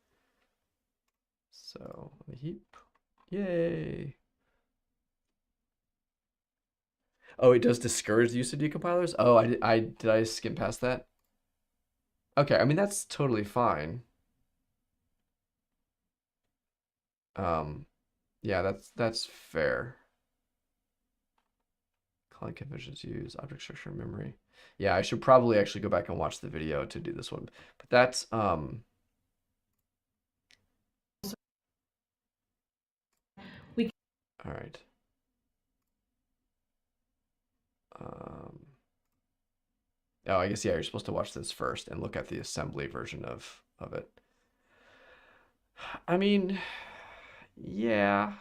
So the heap, yay. Oh, it does discourage the use of decompilers? Oh, did I skim past that? Okay, I mean, that's totally fine. Yeah, that's fair. Calling conventions use object structure and memory. Yeah, I should probably actually go back and watch the video to do this one. But that's all right. Oh, I guess yeah, you're supposed to watch this first and look at the assembly version of it. I mean, yeah.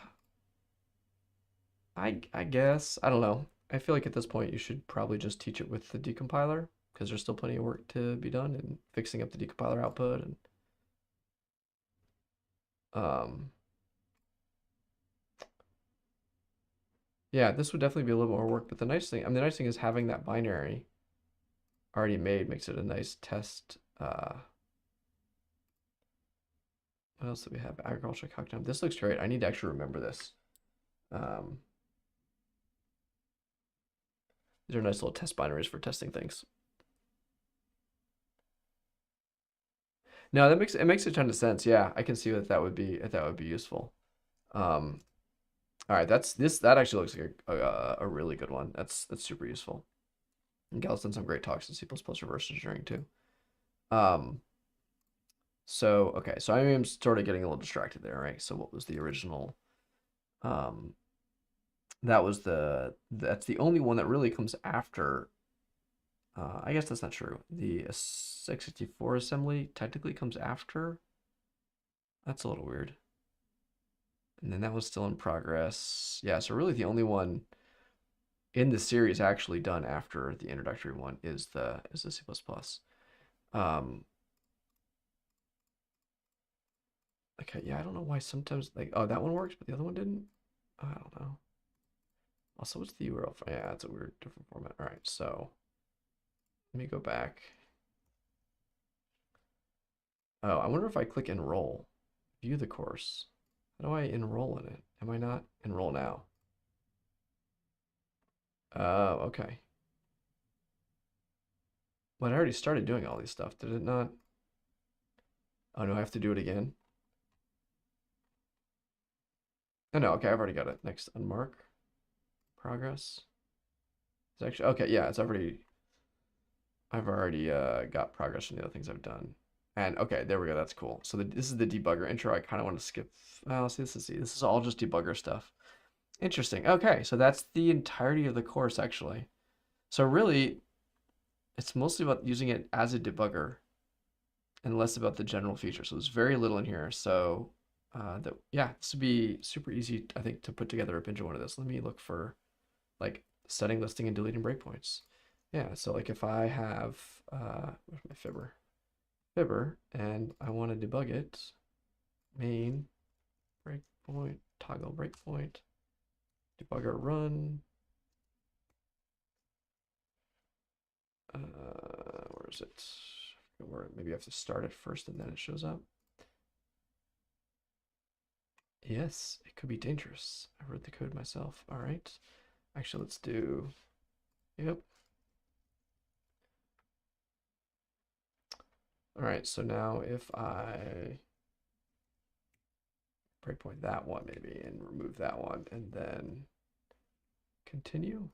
I guess. I don't know. I feel like at this point you should probably just teach it with the decompiler because there's still plenty of work to be done in fixing up the decompiler output and yeah, this would definitely be a little more work, but the nice thing, I mean, the nice thing is having that binary already made makes it a nice test. What else do we have? Agriculture calculation. This looks great. I need to actually remember this. These are nice little test binaries for testing things. No, it makes a ton of sense. Yeah, I can see that would be useful. All right, that actually looks like a really good one. That's super useful. And Gal's done some great talks in C++ reverse engineering too. So okay, so I am sort of getting a little distracted there, right? So what was the original? That's the only one that really comes after. I guess that's not true. The x64 assembly technically comes after. That's a little weird. And then that was still in progress. Yeah, so really the only one in the series actually done after the introductory one is the C++. Okay, yeah, I don't know why sometimes like, oh, that one works, but the other one didn't. I don't know. Also, what's the URL? Yeah, it's a weird different format. All right, so let me go back. Oh, I wonder if I click enroll, view the course. How do I enroll in it? Am I not enroll now? Oh, okay. But I already started doing all these stuff. Did it not? Oh no, I have to do it again. Oh no, okay, I've already got it. Next, unmark progress. It's actually okay. Yeah, I've already got progress from the other things I've done. And okay, there we go. That's cool. So this is the debugger intro. I kind of want to skip. Oh, see, this is all just debugger stuff. Interesting. Okay, so that's the entirety of the course actually. So really, it's mostly about using it as a debugger and less about the general feature. So there's very little in here. So yeah, this would be super easy, I think, to put together a binge of one of this. Let me look for like setting, listing, and deleting breakpoints. Yeah, so like if I have where's my fibber, and I want to debug it, main breakpoint, toggle breakpoint, debugger run. Where is it? Where maybe I have to start it first and then it shows up. Yes, it could be dangerous. I wrote the code myself. All right. Actually, let's do, yep. All right, so now if I breakpoint that one maybe and remove that one and then continue.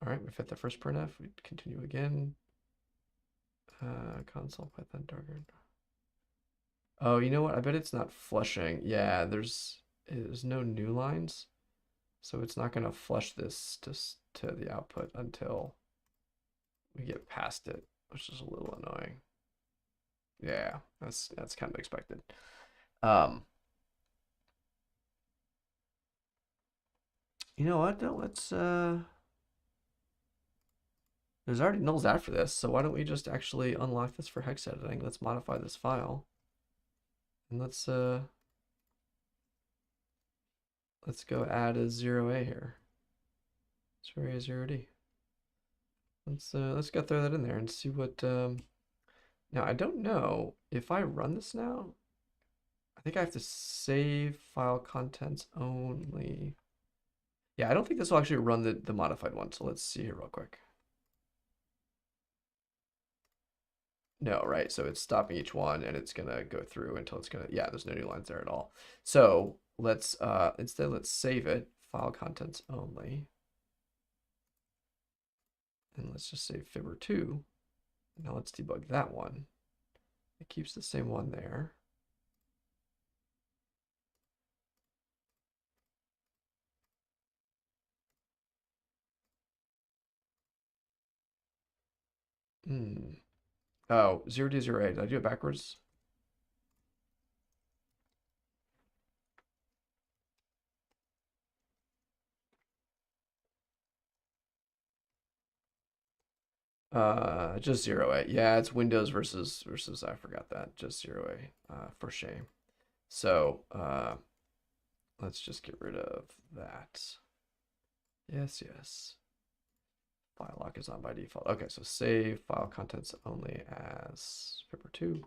All right, we've hit the first printf. We continue again. Console Python target. Oh, you know what? I bet it's not flushing. Yeah, there's no new lines, so it's not gonna flush this to the output until we get past it, which is a little annoying. Yeah, that's kind of expected. You know what? Though, let's there's already nulls after this, so why don't we just actually unlock this for hex editing? Let's modify this file. And let's go add a 0A here. 0A 0D. Let's go throw that in there and see what now I don't know if I run this now. I think I have to save file contents only. Yeah, I don't think this will actually run the modified one, so let's see here real quick. No, right? So it's stopping each one and it's gonna go through until it's gonna, yeah, there's no new lines there at all. So let's instead let's save it, file contents only. And let's just save fibber2. Now let's debug that one. It keeps the same one there. Oh, 0D 0A. Did I do it backwards? Just 0A. Yeah, it's Windows versus I forgot that. Just 0A. For shame. So let's just get rid of that. Yes, yes. File lock is on by default. Okay, so save file contents only as fibber2.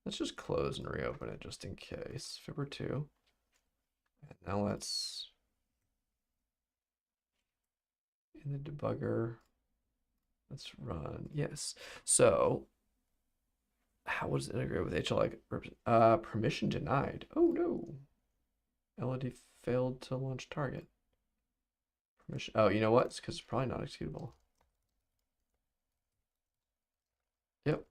Let's just close and reopen it just in case. Fibber2. And now let's in the debugger. Let's run. Yes. So how was it integrated with HL? Permission denied. Oh no. LED failed to launch target. Permission. Oh, you know what? It's because it's probably not executable. Yep.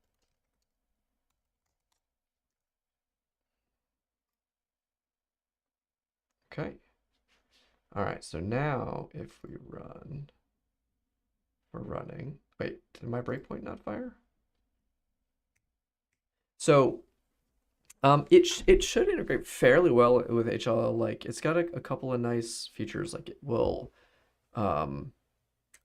Okay. All right. So now if we run, we're running. Wait, did my breakpoint not fire? So it should integrate fairly well with HLL. Like it's got a couple of nice features. Like it will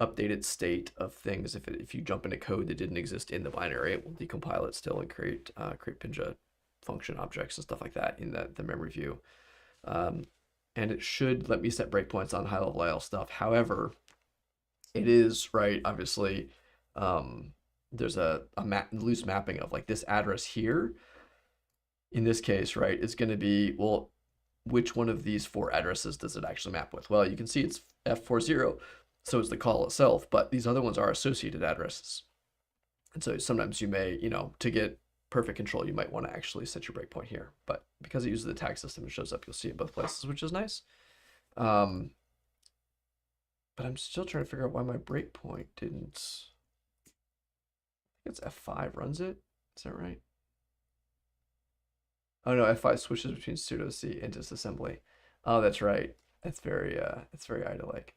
updated state of things. If you jump into code that didn't exist in the binary, it will decompile it still and create Pinja function objects and stuff like that in the memory view. And it should let me set breakpoints on high level IL stuff. However, it is right. Obviously, there's a loose mapping of like this address here. In this case, right, is going to be, well, which one of these 4 addresses does it actually map with? Well, you can see it's F40, so it's the call itself, but these other ones are associated addresses. And so sometimes you may, to get perfect control, you might want to actually set your breakpoint here. But because it uses the tag system, it shows up. You'll see it both places, which is nice. But I'm still trying to figure out why my breakpoint didn't. I think it's F5 runs it. Is that right? Oh no, F5 switches between sudo C and disassembly. Oh, that's right. It's very IDA-like.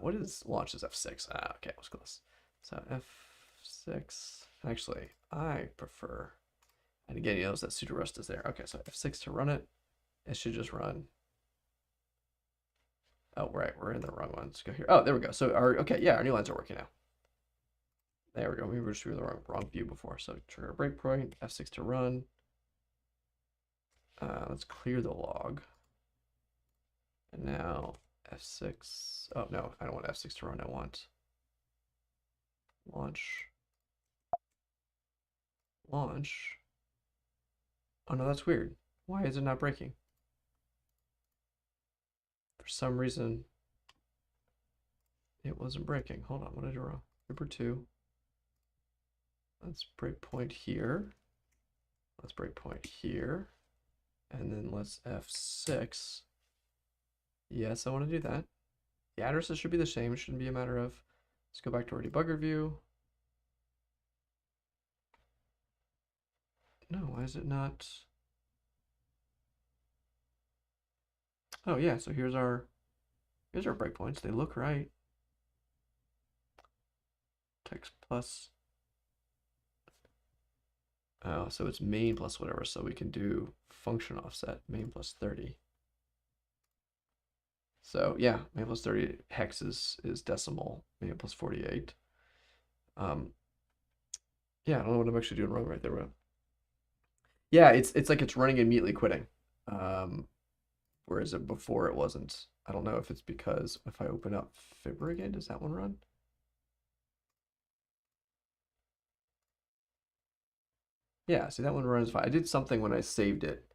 What is launch is F6? Ah, okay, I was close. So F6. Actually, I prefer. And again, you notice that sudo rust is there. Okay, so F6 to run it. It should just run. Oh, right, we're in the wrong one. Let's go here. Oh, there we go. So our new lines are working now. There we go. We were just in the wrong view before. So trigger breakpoint, F6 to run. Let's clear the log. And now F6. Oh no, I don't want F6 to run. I want launch. Launch. Oh no, that's weird. Why is it not breaking? For some reason, it wasn't breaking. Hold on, what did I do wrong? Number 2. Let's breakpoint here. Let's breakpoint here. And then let's F6. Yes, I want to do that. The addresses should be the same. It shouldn't be a matter of, let's go back to our debugger view. No, why is it not? Oh yeah, so here's our breakpoints. They look right. Text plus. Oh, so it's main plus whatever. So we can do function offset main plus 30. So yeah, main plus 30 hex is decimal, main plus 48. Yeah, I don't know what I'm actually doing wrong right there, bro. Yeah, it's like it's running immediately quitting. Whereas before it wasn't. I don't know if it's because if I open up Fibber again, does that one run? Yeah, see that one runs fine. I did something when I saved it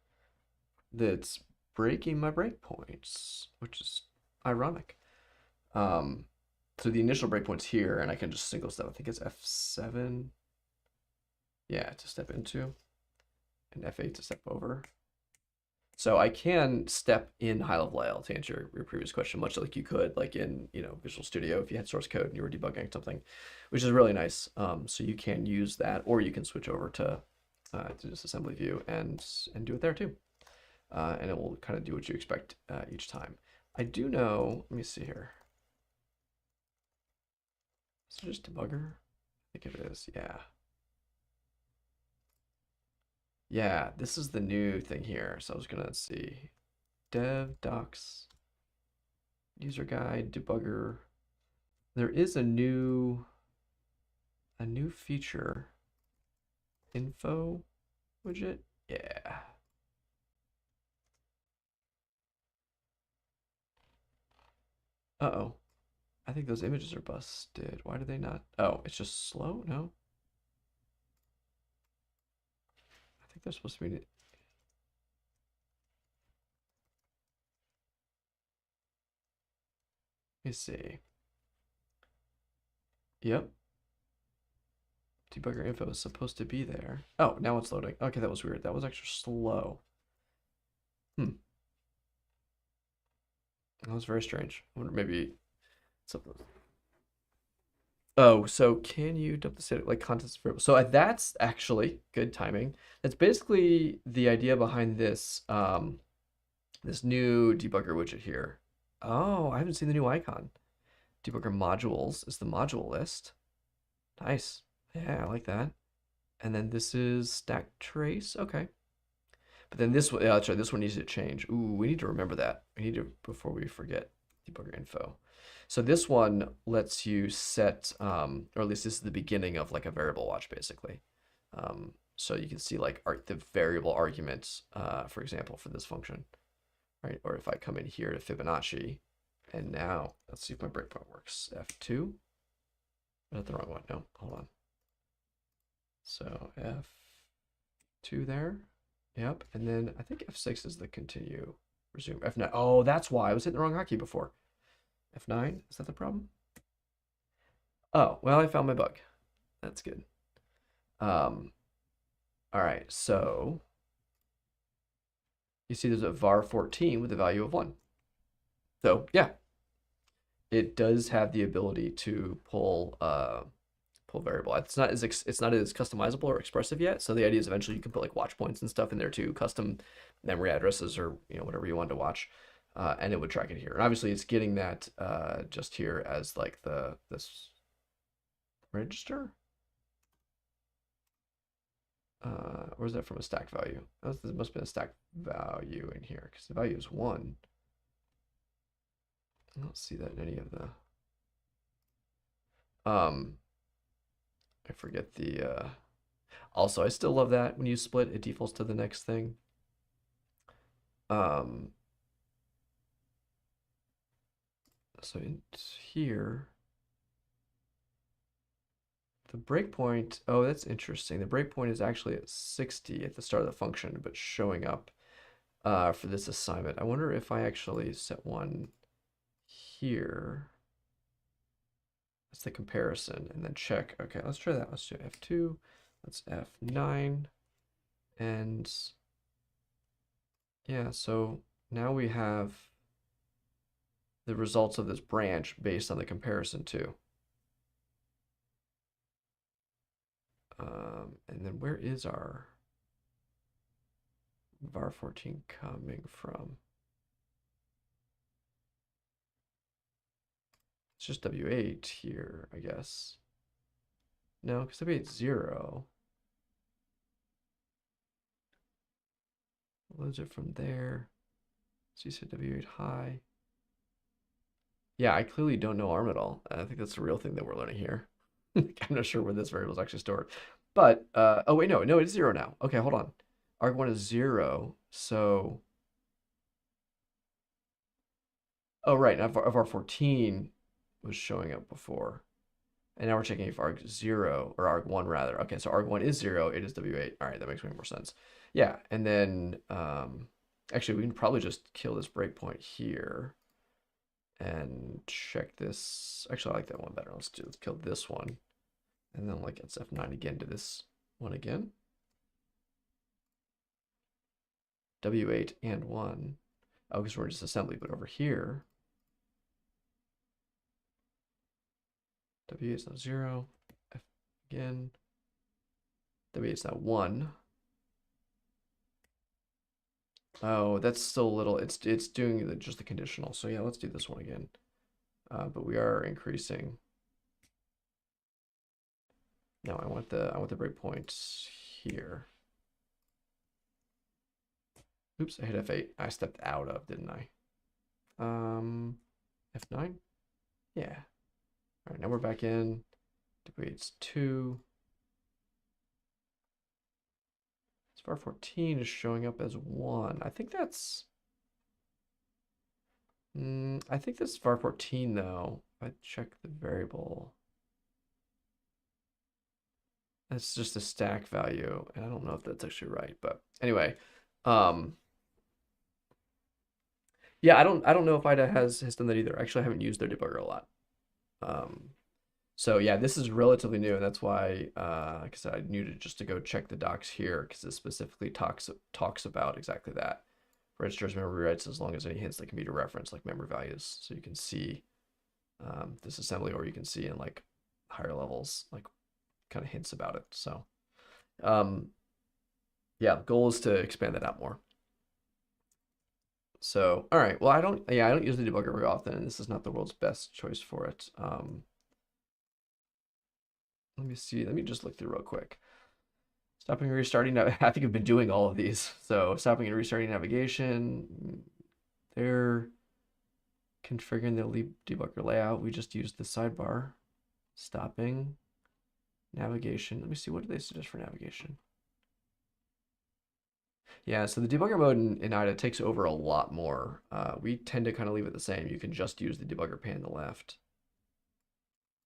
that's breaking my breakpoints, which is ironic. So the initial breakpoint's here, and I can just single step. I think it's F7. Yeah, to step into, and F8 to step over. So I can step in high-level IL to answer your previous question, much like you could, like in Visual Studio, if you had source code and you were debugging something, which is really nice. So you can use that, or you can switch over to disassembly view and do it there too, and it will kind of do what you expect each time. I do know. Let me see here. Is it just debugger? I think it is. Yeah. Yeah, this is the new thing here. So I was gonna see dev docs, user guide, debugger. There is a new feature, info widget. Yeah. Uh-oh. I think those images are busted. Why do they not? Oh, it's just slow? No. I think they're supposed to be. Let me see. Yep. Debugger info is supposed to be there. Oh, now it's loading. Okay, that was weird. That was actually slow. That was very strange. I wonder maybe something. Oh, so can you dump the state like contents variable? So that's actually good timing. That's basically the idea behind this this new debugger widget here. Oh, I haven't seen the new icon. Debugger modules is the module list. Nice. Yeah, I like that. And then this is stack trace. Okay. But then this one, yeah, that's right. This one needs to change. Ooh, we need to remember that. We need to, before we forget, debugger info. So this one lets you set, or at least this is the beginning of like a variable watch, basically. So you can see like the variable arguments, for example, for this function, right? Or if I come in here to Fibonacci, and now let's see if my breakpoint works. F2. Is that the wrong one? No, hold on. So F2 there. Yep, and then I think F6 is the continue, resume. F9. Oh, that's why I was hitting the wrong hotkey before. F9, is that the problem? Oh, well, I found my bug. That's good. All right, so you see there's a var 14 with a value of 1. So yeah, it does have the ability to pull variable. It's not as customizable or expressive yet. So the idea is eventually you can put like watch points and stuff in there too, custom memory addresses or whatever you want to watch, and it would track it here. And obviously it's getting that just here as like this register. Or is that from a stack value? There must have been a stack value in here because the value is 1. I don't see that in any of the. I forget the. Also, I still love that when you split, it defaults to the next thing. So in here, the breakpoint. Oh, that's interesting. The breakpoint is actually at 60 at the start of the function, but showing up for this assignment. I wonder if I actually set one here. That's the comparison, and then check. Okay, let's try that. Let's do F2. Let's F9. And yeah, so now we have the results of this branch based on the comparison too. And then where is our var 14 coming from? It's just W8 here, I guess. No, because W8 is 0. Loads it from there. So you said W8 high. Yeah, I clearly don't know ARM at all. I think that's the real thing that we're learning here. I'm not sure where this variable is actually stored. But, oh wait, no, it's 0 now. Okay, hold on. Arg1 is 0, so... Oh, right, now var14 was showing up before. And now we're checking if arg0, or arg1 rather. Okay, so arg1 is 0, it is W8. All right, that makes way more sense. Yeah, and then, actually, we can probably just kill this breakpoint here. And check this. Actually, I like that one better. Let's kill this one. And then like it's F9 again to this one again. W8 and 1. Oh, because we're just assembly, but over here, W8 is now 0. F again. W8 is now 1. Oh, that's still a little, it's doing just the conditional. So yeah, let's do this one again. But we are increasing. No, I want the breakpoints here. Oops, I hit F8. I stepped out of, didn't I? F9? Yeah. All right, now we're back in. Debates 2. Var 14 is showing up as 1. I think that's... I think this is var 14 though. If I check the variable. That's just a stack value, and I don't know if that's actually right, but anyway. Yeah, I don't know if IDA has done that either. Actually, I haven't used their debugger a lot. So yeah, this is relatively new, and that's why, like I said, I needed just to go check the docs here because it specifically talks about exactly that. Registers memory rights as long as any hints that can be to reference, like memory values, so you can see this assembly, or you can see in like higher levels, like kind of hints about it. So yeah, goal is to expand that out more. So, all right. Well, I don't use the debugger very often, and this is not the world's best choice for it. Let me see. Let me just look through real quick. Stopping and restarting. I think I've been doing all of these. So stopping and restarting navigation. They're configuring the debugger layout. We just used the sidebar. Stopping. Navigation. Let me see. What do they suggest for navigation? Yeah, so the debugger mode in IDA takes over a lot more. We tend to kind of leave it the same. You can just use the debugger pane on the left.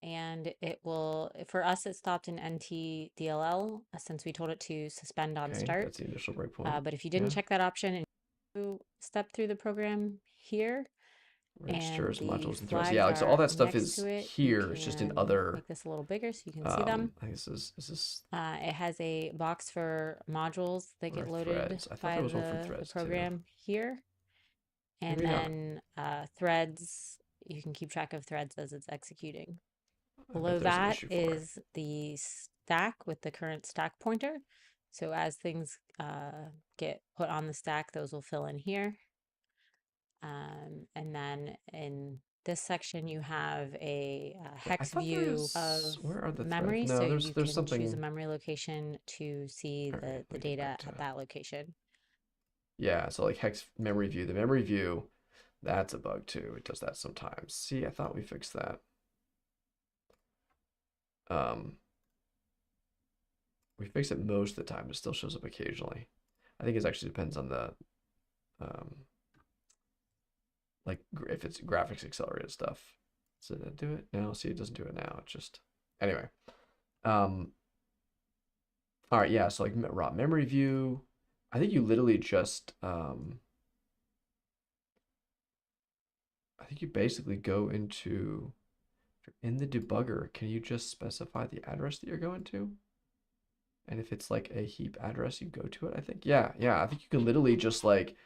And it will, for us, it stopped in NT DLL since we told it to suspend on Okay, start. that's the initial breakpoint. But if you didn't check that option and you step through the program here, Registers, and modules, these and threads. Yeah, flags like so all are that stuff next is to it. You here. It's just in can other. make this a little bigger so you can see them. I think is this It has a box for modules that get loaded threads? I thought by there was one for the threads too. program here. And Maybe not. then threads, you can keep track of threads as it's executing. I Below bet there's an that issue for it. is the stack with the current stack pointer. So as things get put on the stack, those will fill in here. And then in this section, you have a I hex thought there view is. of Where are the memory. threads? No, So there's you can choose a something. memory location to see All right, the let me get data back to at that location. Yeah, so like hex memory view. The memory view, that's a bug too. It does that sometimes. See, I thought we fixed that. We fix it most of the time. It still shows up occasionally. I think it actually depends on the like if it's graphics accelerated stuff. Does it do it? No, see, it doesn't do it now. It just anyway. All right, yeah. So like raw memory view. I think you literally just I think you basically go into in the debugger. Can you just specify the address that you're going to? And if it's like a heap address, you go to it, I think. Yeah. I think you can literally just like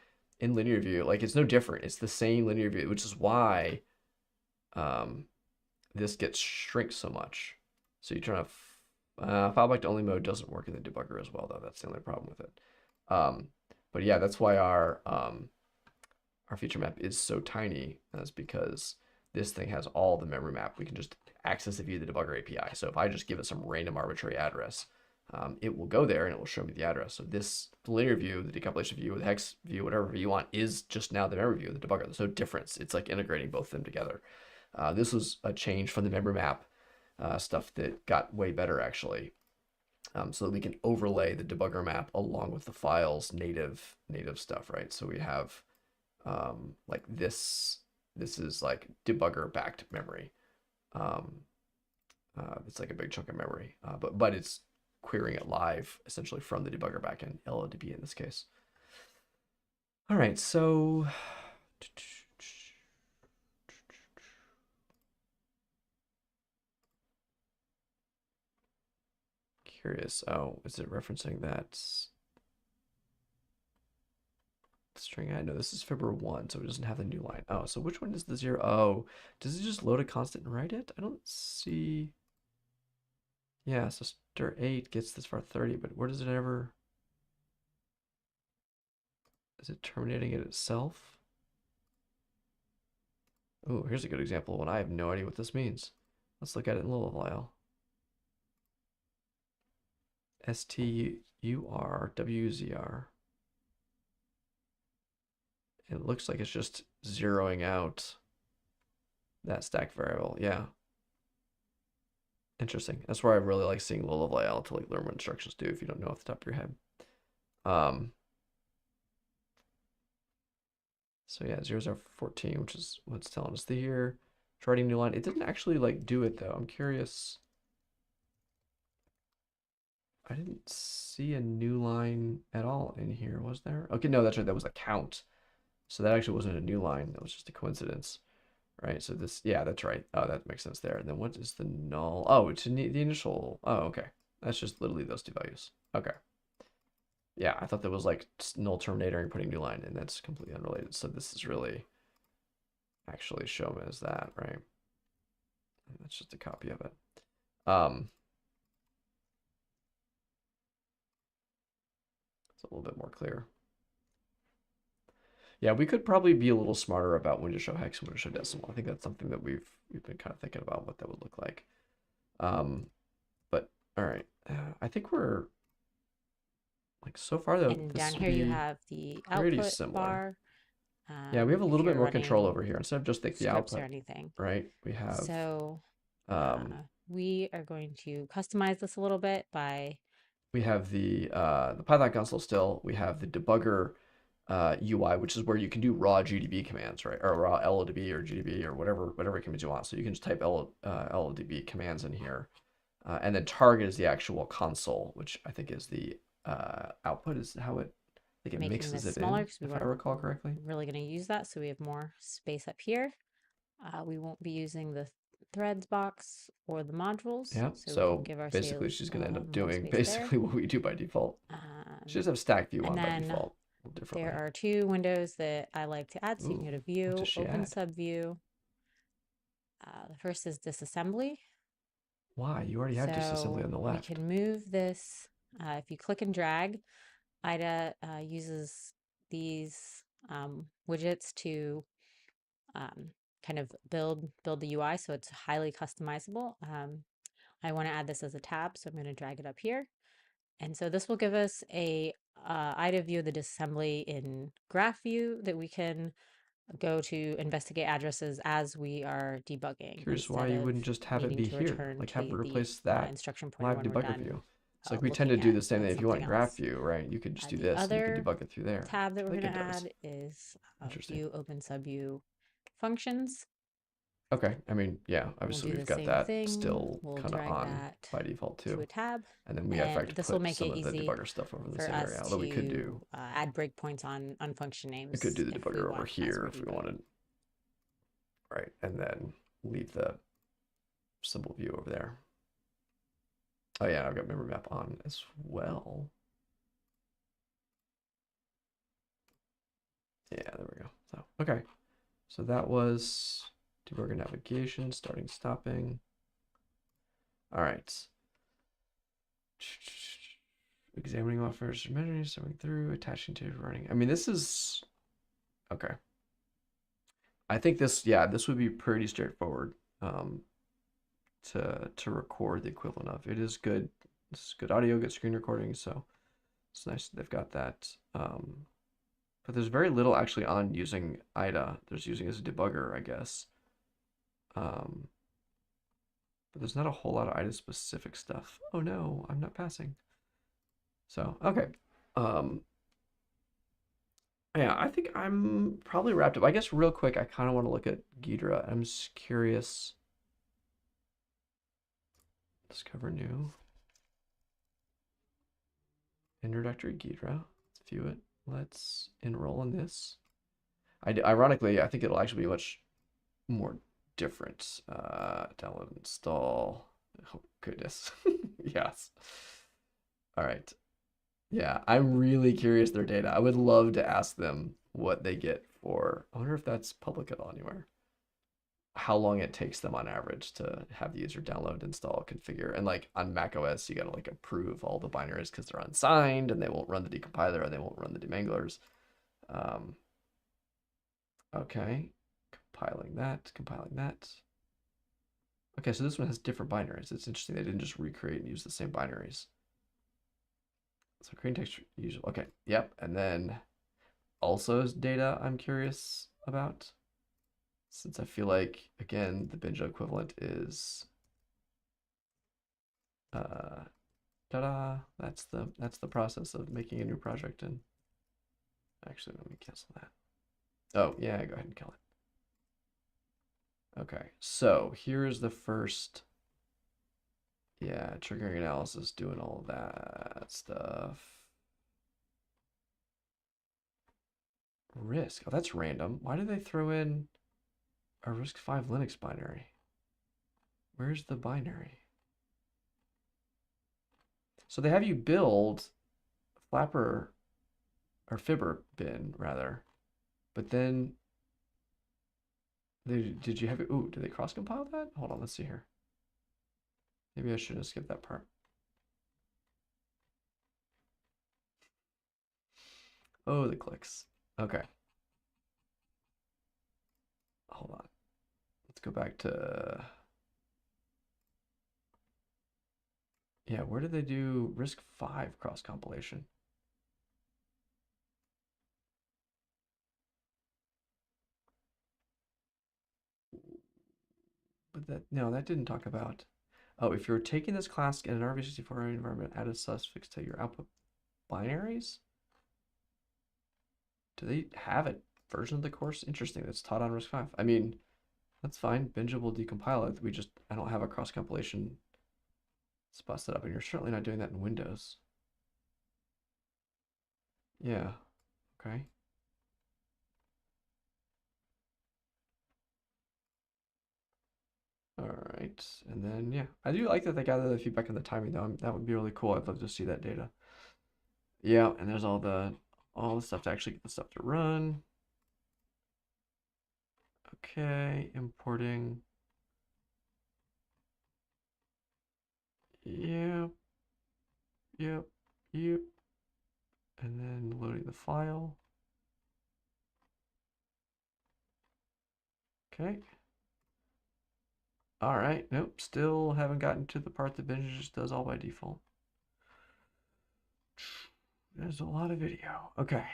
in linear view, like it's no different. It's the same linear view, which is why this gets shrink so much. So you turn off file back to only mode doesn't work in the debugger as well, though. That's the only problem with it. But yeah, that's why our feature map is so tiny. That's because this thing has all the memory map. We can just access it via the debugger API. So if I just give it some random arbitrary address, it will go there and it will show me the address. So this linear view, the decompilation view, the hex view, whatever view you want, is just now the memory view of the debugger. There's no difference. It's like integrating both of them together. This was a change from the memory map stuff that got way better actually. So that we can overlay the debugger map along with the file's native stuff, right? So we have like this is like debugger backed memory. It's like a big chunk of memory, but it's querying it live essentially from the debugger backend, LODB in this case. All right, so curious. Oh, is it referencing that string? I know this is Fibber 1, so it doesn't have the new line. Oh, so which one is the 0? Oh, does it just load a constant and write it? I don't see. Yeah, so stir 8 gets this far 30, but where does it ever? Is it terminating it itself? Oh, here's a good example of one. I have no idea what this means. Let's look at it in a little while. STURWZR. It looks like it's just zeroing out that stack variable. Yeah. Interesting. That's where I really like seeing low level IL to like learn what instructions do if you don't know off the top of your head. So yeah, 0, 0, 14, which is what's telling us here. Writing new line. It didn't actually like do it though. I'm curious. I didn't see a new line at all in here, was there? Okay, no, that's right. That was a count. So that actually wasn't a new line. That was just a coincidence, right? So this, yeah, that's right. Oh, that makes sense there. And then what is the null? Oh, it's the initial. Oh, okay. That's just literally those two values. Okay. Yeah, I thought that was like null terminator and putting new line, and that's completely unrelated. So this is really actually show me as that, right? And that's just a copy of it. It's a little bit more clear. Yeah, we could probably be a little smarter about when to show hex and when to show decimal. I think that's something that we've been kind of thinking about what that would look like. But all right, I think we're like so far though. And down here you have the output bar. Yeah, we have a little bit more control over here instead of just like the output or anything. Right? We have so we are going to customize this a little bit by. We have the Python console still. We have the debugger UI, which is where you can do raw GDB commands, right? Or raw LODB or GDB or whatever commands you want. So you can just type LODB commands in here. And then target is the actual console, which I think is the output is how it, think it making mixes this it smaller in, because we if I weren't recall correctly. really going to use that, so we have more space up here. We won't be using the threads box or the modules, Yeah, so we can so give ourselves basically she's going to end up more doing space basically there. what we do by default. She does have stack view And on by then default, a little differently. there are two windows that I like to add, so you can go to What View, does she Open add? Subview. The first is Disassembly. Why? You already have disassembly on the left. We can move this. If you click and drag, IDA uses these widgets to kind of build the UI, so it's highly customizable. I want to add this as a tab, so I'm going to drag it up here. And so this will give us a IDA view of the disassembly in graph view that we can go to investigate addresses as we are debugging. Curious why you wouldn't just have it be here, like have it replace that instruction pointer live when we're debugger done. view. It's like we tend to do the same thing. If you want something graph else. view, right, you could just do The this and you other can debug it through there. tab that we're I think going to it does. add is Interesting. View, Open Subview functions. Okay, I mean, yeah, obviously we've got that still kind of on by default too. To a tab, and then we have to this put will make some it of the easy debugger stuff over in the for same us area. Although we could do add breakpoints on function names. we could do the if we debugger over want as here we're if we debugging. wanted. Right, and then leave the symbol view over there. Oh yeah, I've got memory map on as well. Yeah, there we go. So okay, so that was debugger navigation, starting, stopping. All right. Examining offers, measuring, stepping through, attaching to running. I mean, this is okay. I think this, yeah, this would be pretty straightforward to record the equivalent of. It is good. This is good audio, good screen recording, so it's nice that they've got that. But there's very little actually on using IDA. There's using it as a debugger, I guess. But there's not a whole lot of IDA specific stuff. Oh no, I'm not passing. So, okay. Yeah, I think I'm probably wrapped up. I guess real quick, I kind of want to look at Ghidra. I'm just curious. Discover new. Introductory Ghidra. Let's view it. Let's enroll in this. Ironically, I think it'll actually be much more different. Download, install. Oh, goodness. Yes. All right. Yeah, I'm really curious their data. I would love to ask them what they get for. I wonder if that's public at all anywhere. How long it takes them on average to have the user download, install, configure. And like on Mac OS, you gotta like approve all the binaries because they're unsigned and they won't run the decompiler and they won't run the demanglers. Okay, compiling that. Okay, so this one has different binaries. It's interesting they didn't just recreate and use the same binaries. So creating text usual. Okay, yep. And then also data I'm curious about, since I feel like again the Binjo equivalent is ta-da, that's the process of making a new project. And actually let me cancel that. Oh yeah, go ahead and kill it. Okay, so here's the first. Yeah, triggering analysis, doing all that stuff. Risk. Oh, that's random. Why did they throw in a RISC-V Linux binary? Where's the binary? So they have you build Flapper or Fibber bin rather, but then did you have it? Ooh, did they cross compile that? Hold on, let's see here. Maybe I should have skipped that part. Oh, the clicks. Okay. Hold on. Let's go back to. Yeah, where did they do RISC-V cross compilation? But that didn't talk about. Oh, if you're taking this class in an RV64 environment, add a suffix to your output binaries. Do they have a version of the course? Interesting. That's taught on RISC-V. I mean, that's fine. Binjo will decompile it. I don't have a cross compilation spot set up, and you're certainly not doing that in Windows. Yeah. Okay. All right, and then yeah, I do like that they gather the feedback and the timing though. That would be really cool. I'd love to see that data. Yeah, and there's all the stuff to actually get the stuff to run. Okay, importing. Yep, yep, yep. And then loading the file. Okay. All right, nope, still haven't gotten to the part that Binge just does all by default. There's a lot of video. Okay.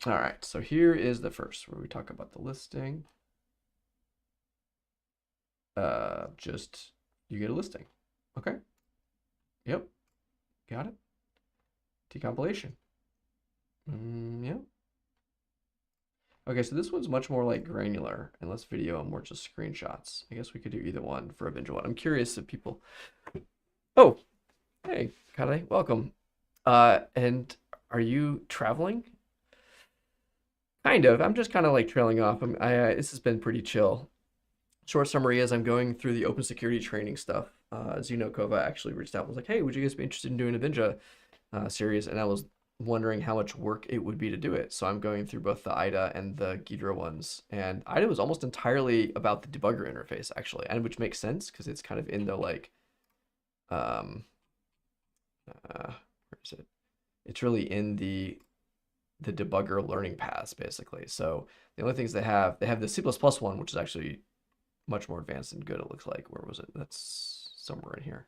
All right, so here is the first where we talk about the listing. Just you get a listing. Okay. Yep. Got it. Decompilation. Yep. Okay, so this one's much more like granular and less video and more just screenshots. I guess we could do either one for a binge one. I'm curious if people. Oh, hey, Kade, welcome. And are you traveling? Kind of. I'm just kind of like trailing off. This has been pretty chill. Short summary is I'm going through the open security training stuff. Zeno Kova actually reached out and was like, hey, would you guys be interested in doing a Binja series? And I was wondering how much work it would be to do it. So I'm going through both the IDA and the Ghidra ones. And IDA was almost entirely about the debugger interface, actually, and which makes sense because it's kind of in the like, where is it? It's really in the debugger learning paths, basically. So the only things they have the C++ one, which is actually much more advanced and good, it looks like. Where was it? That's somewhere in here.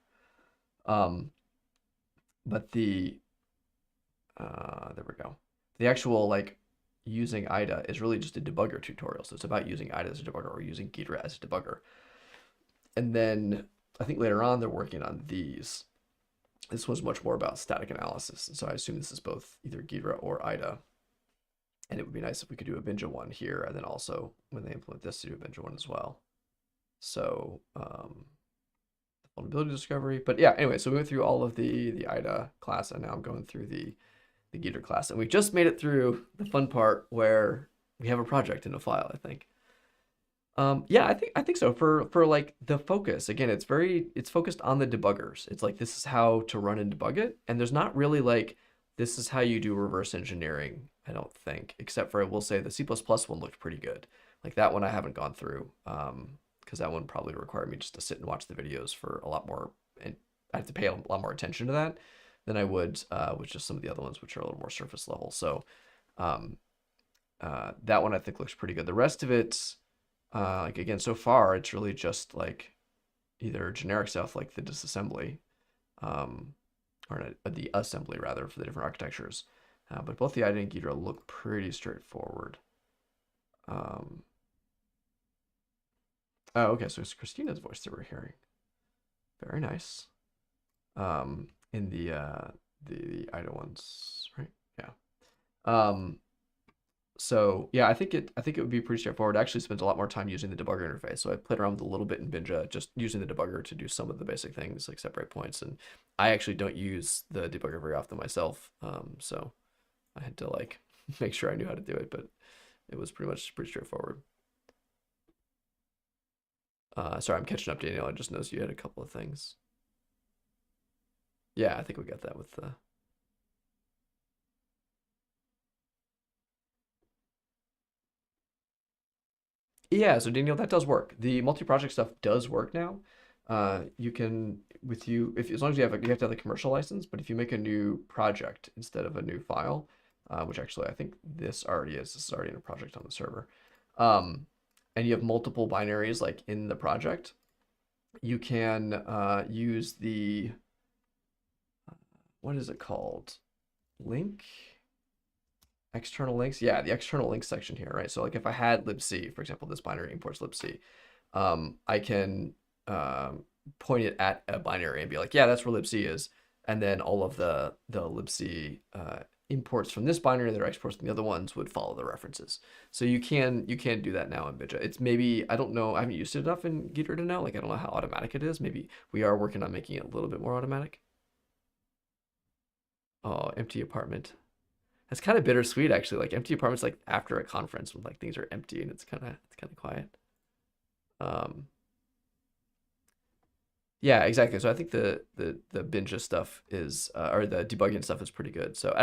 But the there we go. The actual like using IDA is really just a debugger tutorial. So it's about using IDA as a debugger or using Ghidra as a debugger. And then I think later on they're working on these. This was much more about static analysis. And so I assume this is both either Ghidra or IDA. And it would be nice if we could do a Binja one here, and then also when they implement this to do a Binja one as well. So vulnerability discovery. But yeah, anyway, so we went through all of the IDA class, and now I'm going through the Ghidra class. And we just made it through the fun part where we have a project in a file, I think. Yeah, I think so. For like the focus, again, it's focused on the debuggers. It's like this is how to run and debug it. And there's not really like this is how you do reverse engineering, I don't think, except for I will say the C++ one looked pretty good. Like that one I haven't gone through. Because that one probably required me just to sit and watch the videos for a lot more, and I have to pay a lot more attention to that than I would with just some of the other ones, which are a little more surface level. So that one I think looks pretty good. The rest of it, like again, so far it's really just like either generic stuff like the disassembly, or the assembly rather for the different architectures. But both the IDA and Ghidra look pretty straightforward. Oh, okay, so it's Christina's voice that we're hearing. Very nice. In the IDA ones, right? Yeah. So yeah, I think it would be pretty straightforward. It actually spends a lot more time using the debugger interface. So I played around with a little bit in Binja, just using the debugger to do some of the basic things like separate points. And I actually don't use the debugger very often myself. So I had to like make sure I knew how to do it, but it was pretty straightforward. Sorry, I'm catching up, Daniel. I just noticed you had a couple of things. Yeah, I think we got that with the. Yeah, so Daniel, that does work. The multi-project stuff does work now. You can, if as long as you have to have the commercial license, but if you make a new project instead of a new file, which actually I think this is already in a project on the server, and you have multiple binaries like in the project, you can use the what is it called? Link? External links? Yeah, the external links section here, right? So like if I had libc, for example, this binary imports libc, I can point it at a binary and be like, yeah, that's where libc is. And then all of the libc imports from this binary that are exports from the other ones would follow the references. So you can do that now in Binja. It's maybe, I don't know, I haven't used it enough in Ghidra to know. Like I don't know how automatic it is. Maybe we are working on making it a little bit more automatic. Oh, empty apartment. That's kind of bittersweet, actually. Like empty apartments, like after a conference when like things are empty and it's kind of quiet. Um, yeah, exactly. So I think the binge stuff is or the debugging stuff is pretty good. So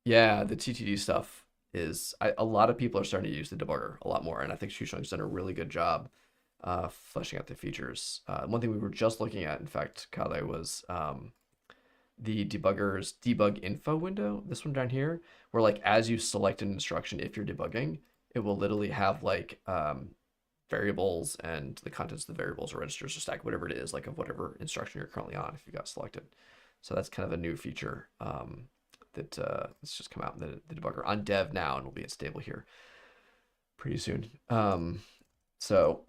yeah, the TTD stuff is a lot of people are starting to use the debugger a lot more, and I think Shushung's done a really good job fleshing out the features. One thing we were just looking at, in fact, Kale, was the debugger's debug info window. This one down here, where like as you select an instruction, if you're debugging, it will literally have like variables and the contents of the variables or registers or stack, whatever it is, like of whatever instruction you're currently on if you got selected. So that's kind of a new feature that it's just come out in the debugger on dev now and will be in stable here pretty soon. So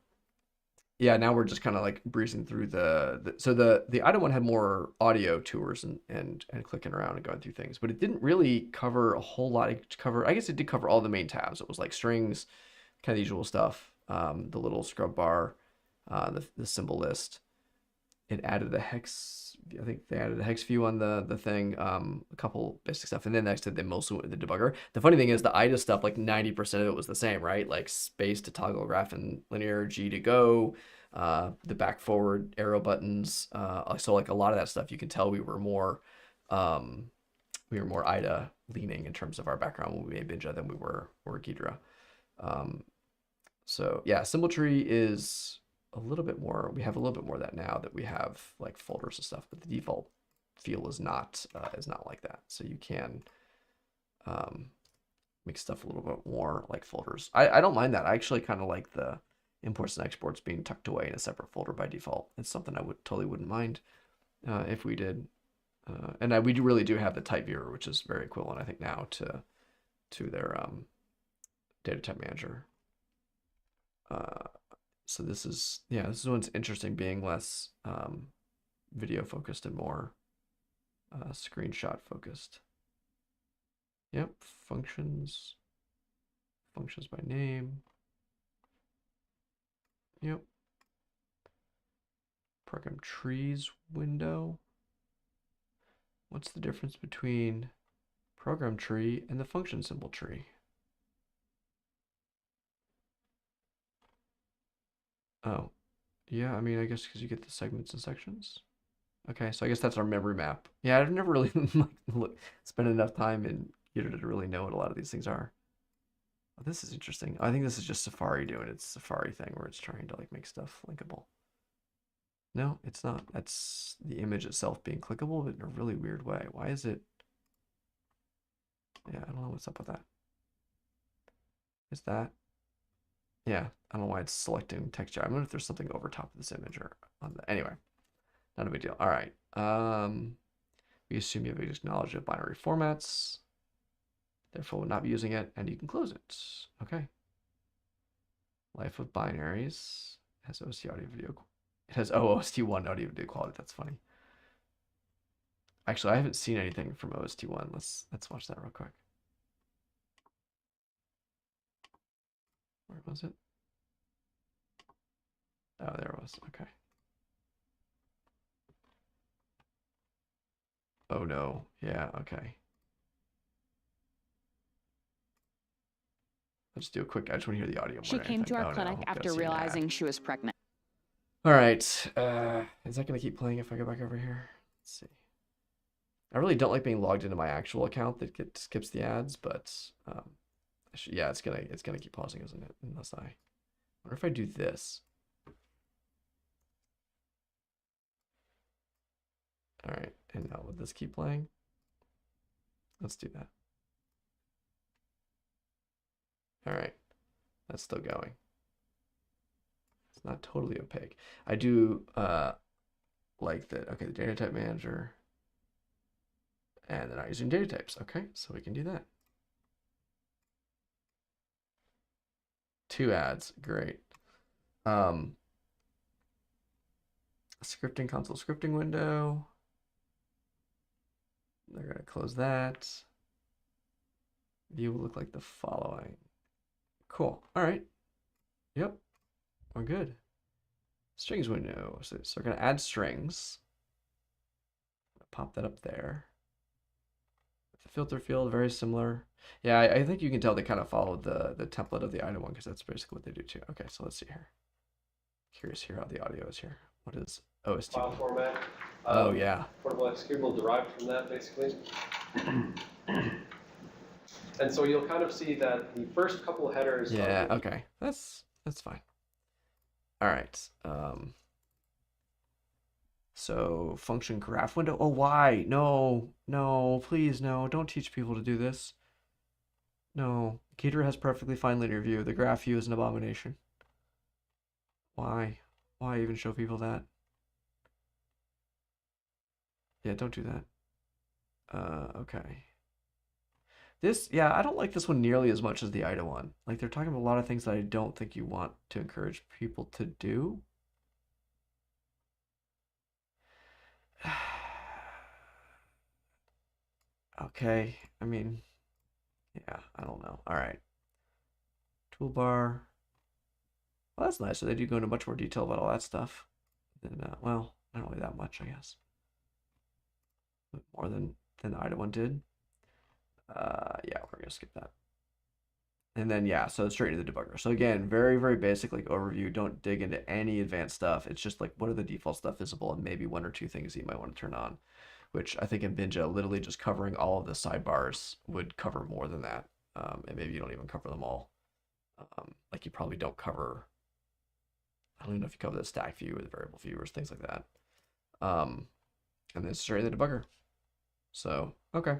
yeah, now we're just kind of like breezing through the item one had more audio tours and clicking around and going through things, but it didn't really cover a whole lot. I guess it did cover all the main tabs. It was like strings, kind of the usual stuff, the little scrub bar, the symbol list. It added a hex. I think they added a hex view on the thing, a couple basic stuff, and then next to they mostly went with the debugger. The funny thing is the IDA stuff, like 90% of it was the same, right? Like space to toggle graph and linear, G to go, the back forward arrow buttons. So like a lot of that stuff, you can tell we were more IDA leaning in terms of our background when we made Binja than we were Ghidra. So yeah, symbol tree is a little bit more. We have a little bit more of that now that we have like folders and stuff, but the default feel is not like that. So you can make stuff a little bit more like folders. I don't mind that. I actually kind of like the imports and exports being tucked away in a separate folder by default. It's something I wouldn't mind if we did. And we really do have the type viewer, which is very equivalent, I think, now to their data type manager. So this one's interesting, being less video focused and more screenshot focused. Yep, functions by name. Yep. Program trees window. What's the difference between program tree and the function symbol tree? Oh, yeah, I mean, I guess because you get the segments and sections. Okay, so I guess that's our memory map. Yeah, I've never really spent enough time in Ghidra to really know what a lot of these things are. Oh, this is interesting. I think this is just Safari doing its Safari thing where it's trying to like make stuff linkable. No, it's not. That's the image itself being clickable, but in a really weird way. Why is it? Yeah, I don't know what's up with that. Is that? Yeah, I don't know why it's selecting texture. I wonder if there's something over top of this image or on the. Anyway, not a big deal. All right. We assume you have a knowledge of binary formats. Therefore, we'll not be using it, and you can close it. Okay. Life of binaries has OST audio video. It has OST1 audio video quality. That's funny. Actually, I haven't seen anything from OST1. Let's watch that real quick. Where was it? Oh, there it was. Okay. Oh no. Yeah, okay. Let's do a quick. I just want to hear the audio more. She came to our clinic after realizing she was pregnant. All right. Is that going to keep playing if I go back over here? Let's see. I really don't like being logged into my actual account that skips the ads, but yeah, it's gonna keep pausing, isn't it? Unless I wonder if I do this. All right, and now will this keep playing? Let's do that. All right, that's still going. It's not totally opaque. I do like that. Okay, the data type manager. And they're not using data types. Okay, so we can do that. 2 ads, great. Scripting console scripting window. They're gonna close that. View will look like the following. Cool. All right. Yep. We're good. Strings window. So we're gonna add strings. pop that up there. The filter field, very similar. Yeah, I think you can tell they kind of followed the template of the item one because that's basically what they do too. Okay, so let's see here. Curious here how the audio is here. What is OST? File format. Oh yeah. Portable executable derived from that, basically. And so you'll kind of see that the first couple headers. Yeah. Okay. That's fine. All right. So function graph window. Oh, why? No, no, please, no. Don't teach people to do this. No. Ghidra has perfectly fine linear view. The graph view is an abomination. Why? Why even show people that? Yeah, don't do that. Okay. This, yeah, I don't like this one nearly as much as the IDA one. Like, they're talking about a lot of things that I don't think you want to encourage people to do. Okay, I mean, yeah, I don't know. All right. Toolbar. Well, that's nice. So they do go into much more detail about all that stuff. Than, well, not really that much, I guess. But more than the IDA one did. Yeah, we're gonna skip that. And then, yeah, so straight into the debugger. So again, very, very basic, like overview. Don't dig into any advanced stuff. It's just like, what are the default stuff visible and maybe one or two things you might want to turn on, which I think in Binja, literally just covering all of the sidebars would cover more than that. And maybe you don't even cover them all. Like you probably don't cover, I don't even know if you cover the stack view or the variable view or things like that. And then straight into the debugger. So, okay.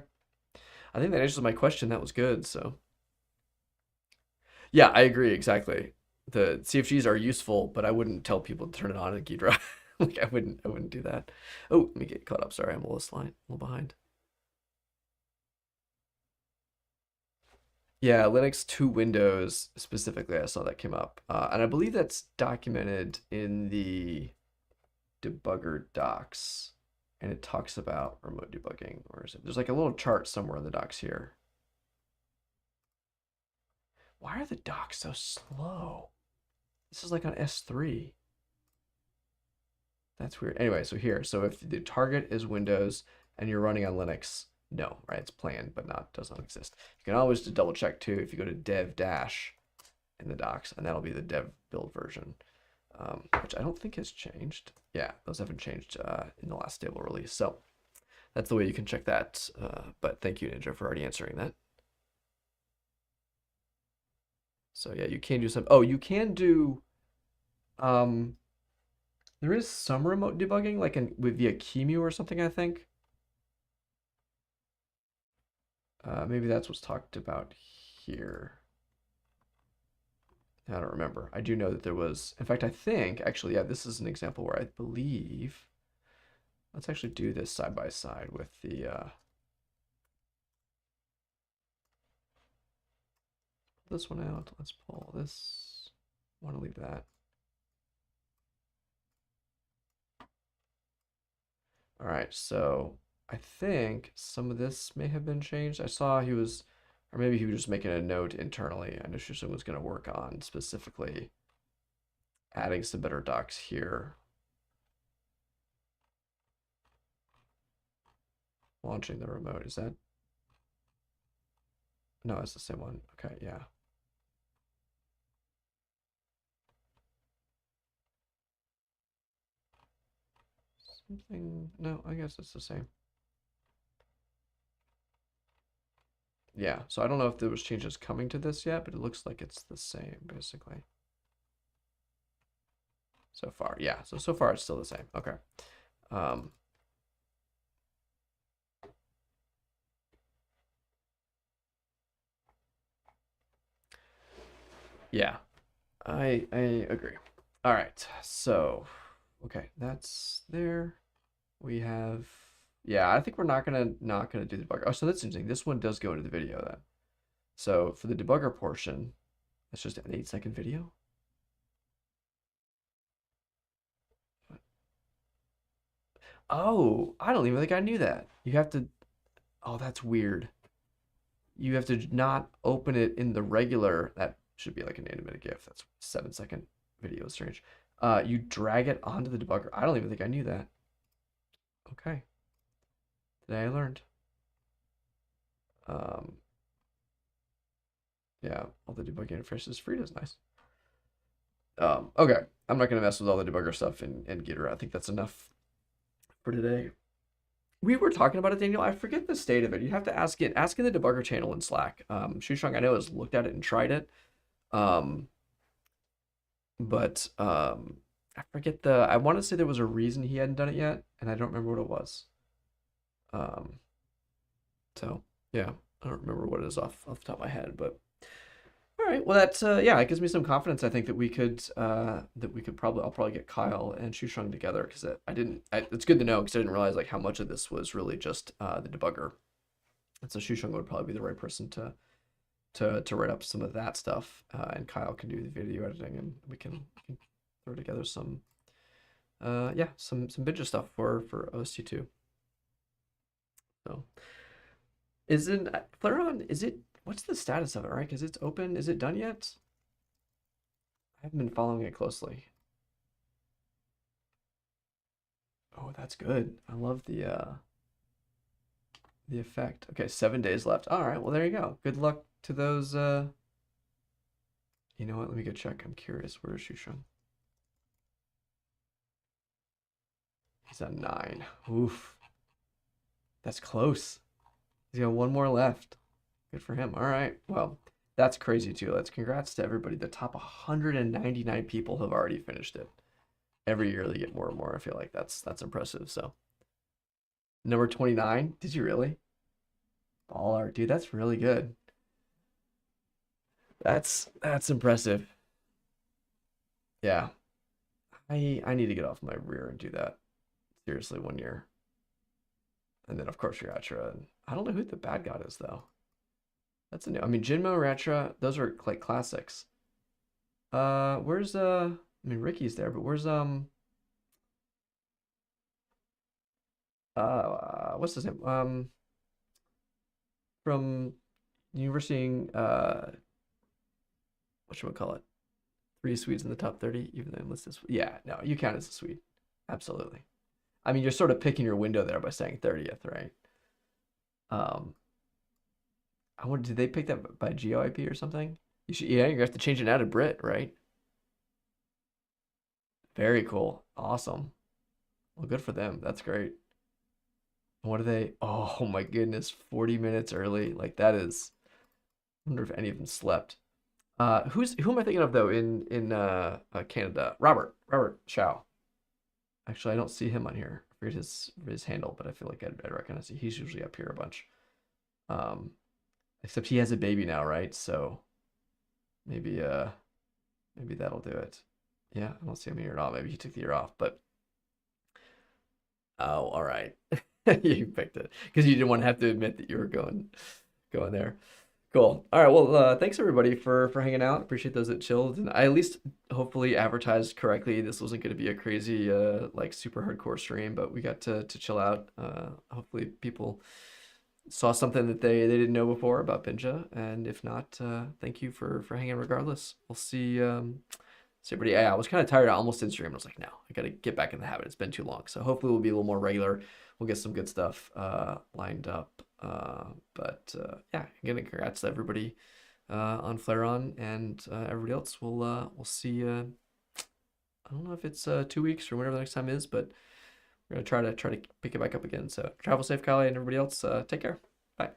I think that answers my question. That was good, so. Yeah, I agree, exactly. The CFGs are useful, but I wouldn't tell people to turn it on in Ghidra. Like I wouldn't do that. Oh, let me get caught up. Sorry, I'm a little behind. Yeah, Linux to Windows specifically, I saw that came up. And I believe that's documented in the debugger docs. And it talks about remote debugging. Where is it? There's like a little chart somewhere in the docs here. Why are the docs so slow? This is like on S3. That's weird. Anyway, so here, so if the target is Windows and you're running on Linux, no, right? It's planned, but does not exist. You can always double check too if you go to dev dash in the docs, and that'll be the dev build version, which I don't think has changed. Yeah, those haven't changed in the last stable release. So that's the way you can check that. But thank you, Ninja, for already answering that. So yeah, you can do some. Oh, you can do. There is some remote debugging, like via QEMU or something, I think. Maybe that's what's talked about here. I don't remember. I do know that there was. In fact, I think actually, yeah, this is an example where I believe. Let's actually do this side by side with the. This one out. Let's pull this. I want to leave that. All right, so I think some of this may have been changed. I saw he was, or maybe he was just making a note internally. I know Shushin was going to work on specifically adding some better docs here. Launching the remote, is that? No, it's the same one. Okay, yeah. Something, no, I guess it's the same. Yeah, so I don't know if there was changes coming to this yet, but it looks like it's the same, basically. So far, yeah, so far it's still the same. Okay. Yeah, I agree. All right, so okay, that's there. We have, yeah, I think we're not gonna do the debugger. Oh, so that's interesting. This one does go into the video then. So for the debugger portion, it's just an 8-second video. Oh, I don't even think I knew that. You have to, oh, that's weird. You have to not open it in the regular, that should be like an animated GIF. That's 7-second video, strange. You drag it onto the debugger. I don't even think I knew that. Okay. Today I learned. Yeah, all the debugging interface is free. That's nice. Okay, I'm not gonna mess with all the debugger stuff in Ghidra. I think that's enough for today. We were talking about it, Daniel. I forget the state of it. You have to ask in the debugger channel in Slack. Shushang, I know, has looked at it and tried it. But I forget I want to say there was a reason he hadn't done it yet, and I don't remember what it was. So yeah, I don't remember what it is off the top of my head, but all right. Well, that's yeah, it gives me some confidence. I think that we could probably I'll probably get Kyle and Shushang together because it's good to know because I didn't realize like how much of this was really just the debugger, and so Shushang would probably be the right person to write up some of that stuff, and Kyle can do the video editing, and we can throw together some some Binja stuff for OST2. So what's the status of it, right? Because it's open. Is it done yet? I haven't been following it closely. Oh, that's good. I love the effect. Okay, 7 days left. All right, well there you go. Good luck to those. You know what? Let me go check. I'm curious. Where is Shushang? He's on 9. Oof. That's close. He's got one more left. Good for him. All right. Well, that's crazy too. Let's congrats to everybody. The top 199 people have already finished it. Every year they get more and more. I feel like that's impressive. So number 29. Did you really? Baller, dude. That's really good. That's impressive. Yeah. I need to get off my rear and do that. Seriously, 1 year. And then of course your Ratra. I don't know who the bad god is though. That's a new. I mean Jinmo, Ratra, those are like classics. Where's I mean Ricky's there, but where's what's his name? From University whatchamacallit? 3 Swedes in the top 30, even though enlisted. Yeah, no, you count as a Swede. Absolutely. I mean, you're sort of picking your window there by saying 30th, right? I wonder, did they pick that by GeoIP or something? You should, yeah, you have to change it now to Brit, right? Very cool. Awesome. Well, good for them. That's great. What are they? Oh my goodness, 40 minutes early. Like that is. I wonder if any of them slept. Who am I thinking of though in Canada? Robert Shaw. Actually, I don't see him on here. I forget his handle, but I feel like I'd recognize it. He's usually up here a bunch. Except he has a baby now, right? So maybe that'll do it. Yeah, I don't see him here at all. Maybe he took the year off, but oh, all right. You picked it because you didn't want to have to admit that you were going there. Cool. All right. Well, thanks everybody for hanging out. Appreciate those that chilled, and I at least hopefully advertised correctly. This wasn't going to be a crazy like super hardcore stream, but we got to chill out. Hopefully people saw something that they didn't know before about Binja, and if not, thank you for hanging regardless. We'll see everybody. Yeah, I was kind of tired. I almost did stream. I was like, no, I got to get back in the habit. It's been too long. So hopefully we'll be a little more regular. We'll get some good stuff lined up. But yeah, again, congrats to everybody on Flare On, and everybody else. We'll see. I don't know if it's 2 weeks or whatever the next time is, but we're gonna try to pick it back up again. So travel safe, Kali, and everybody else. Take care. Bye.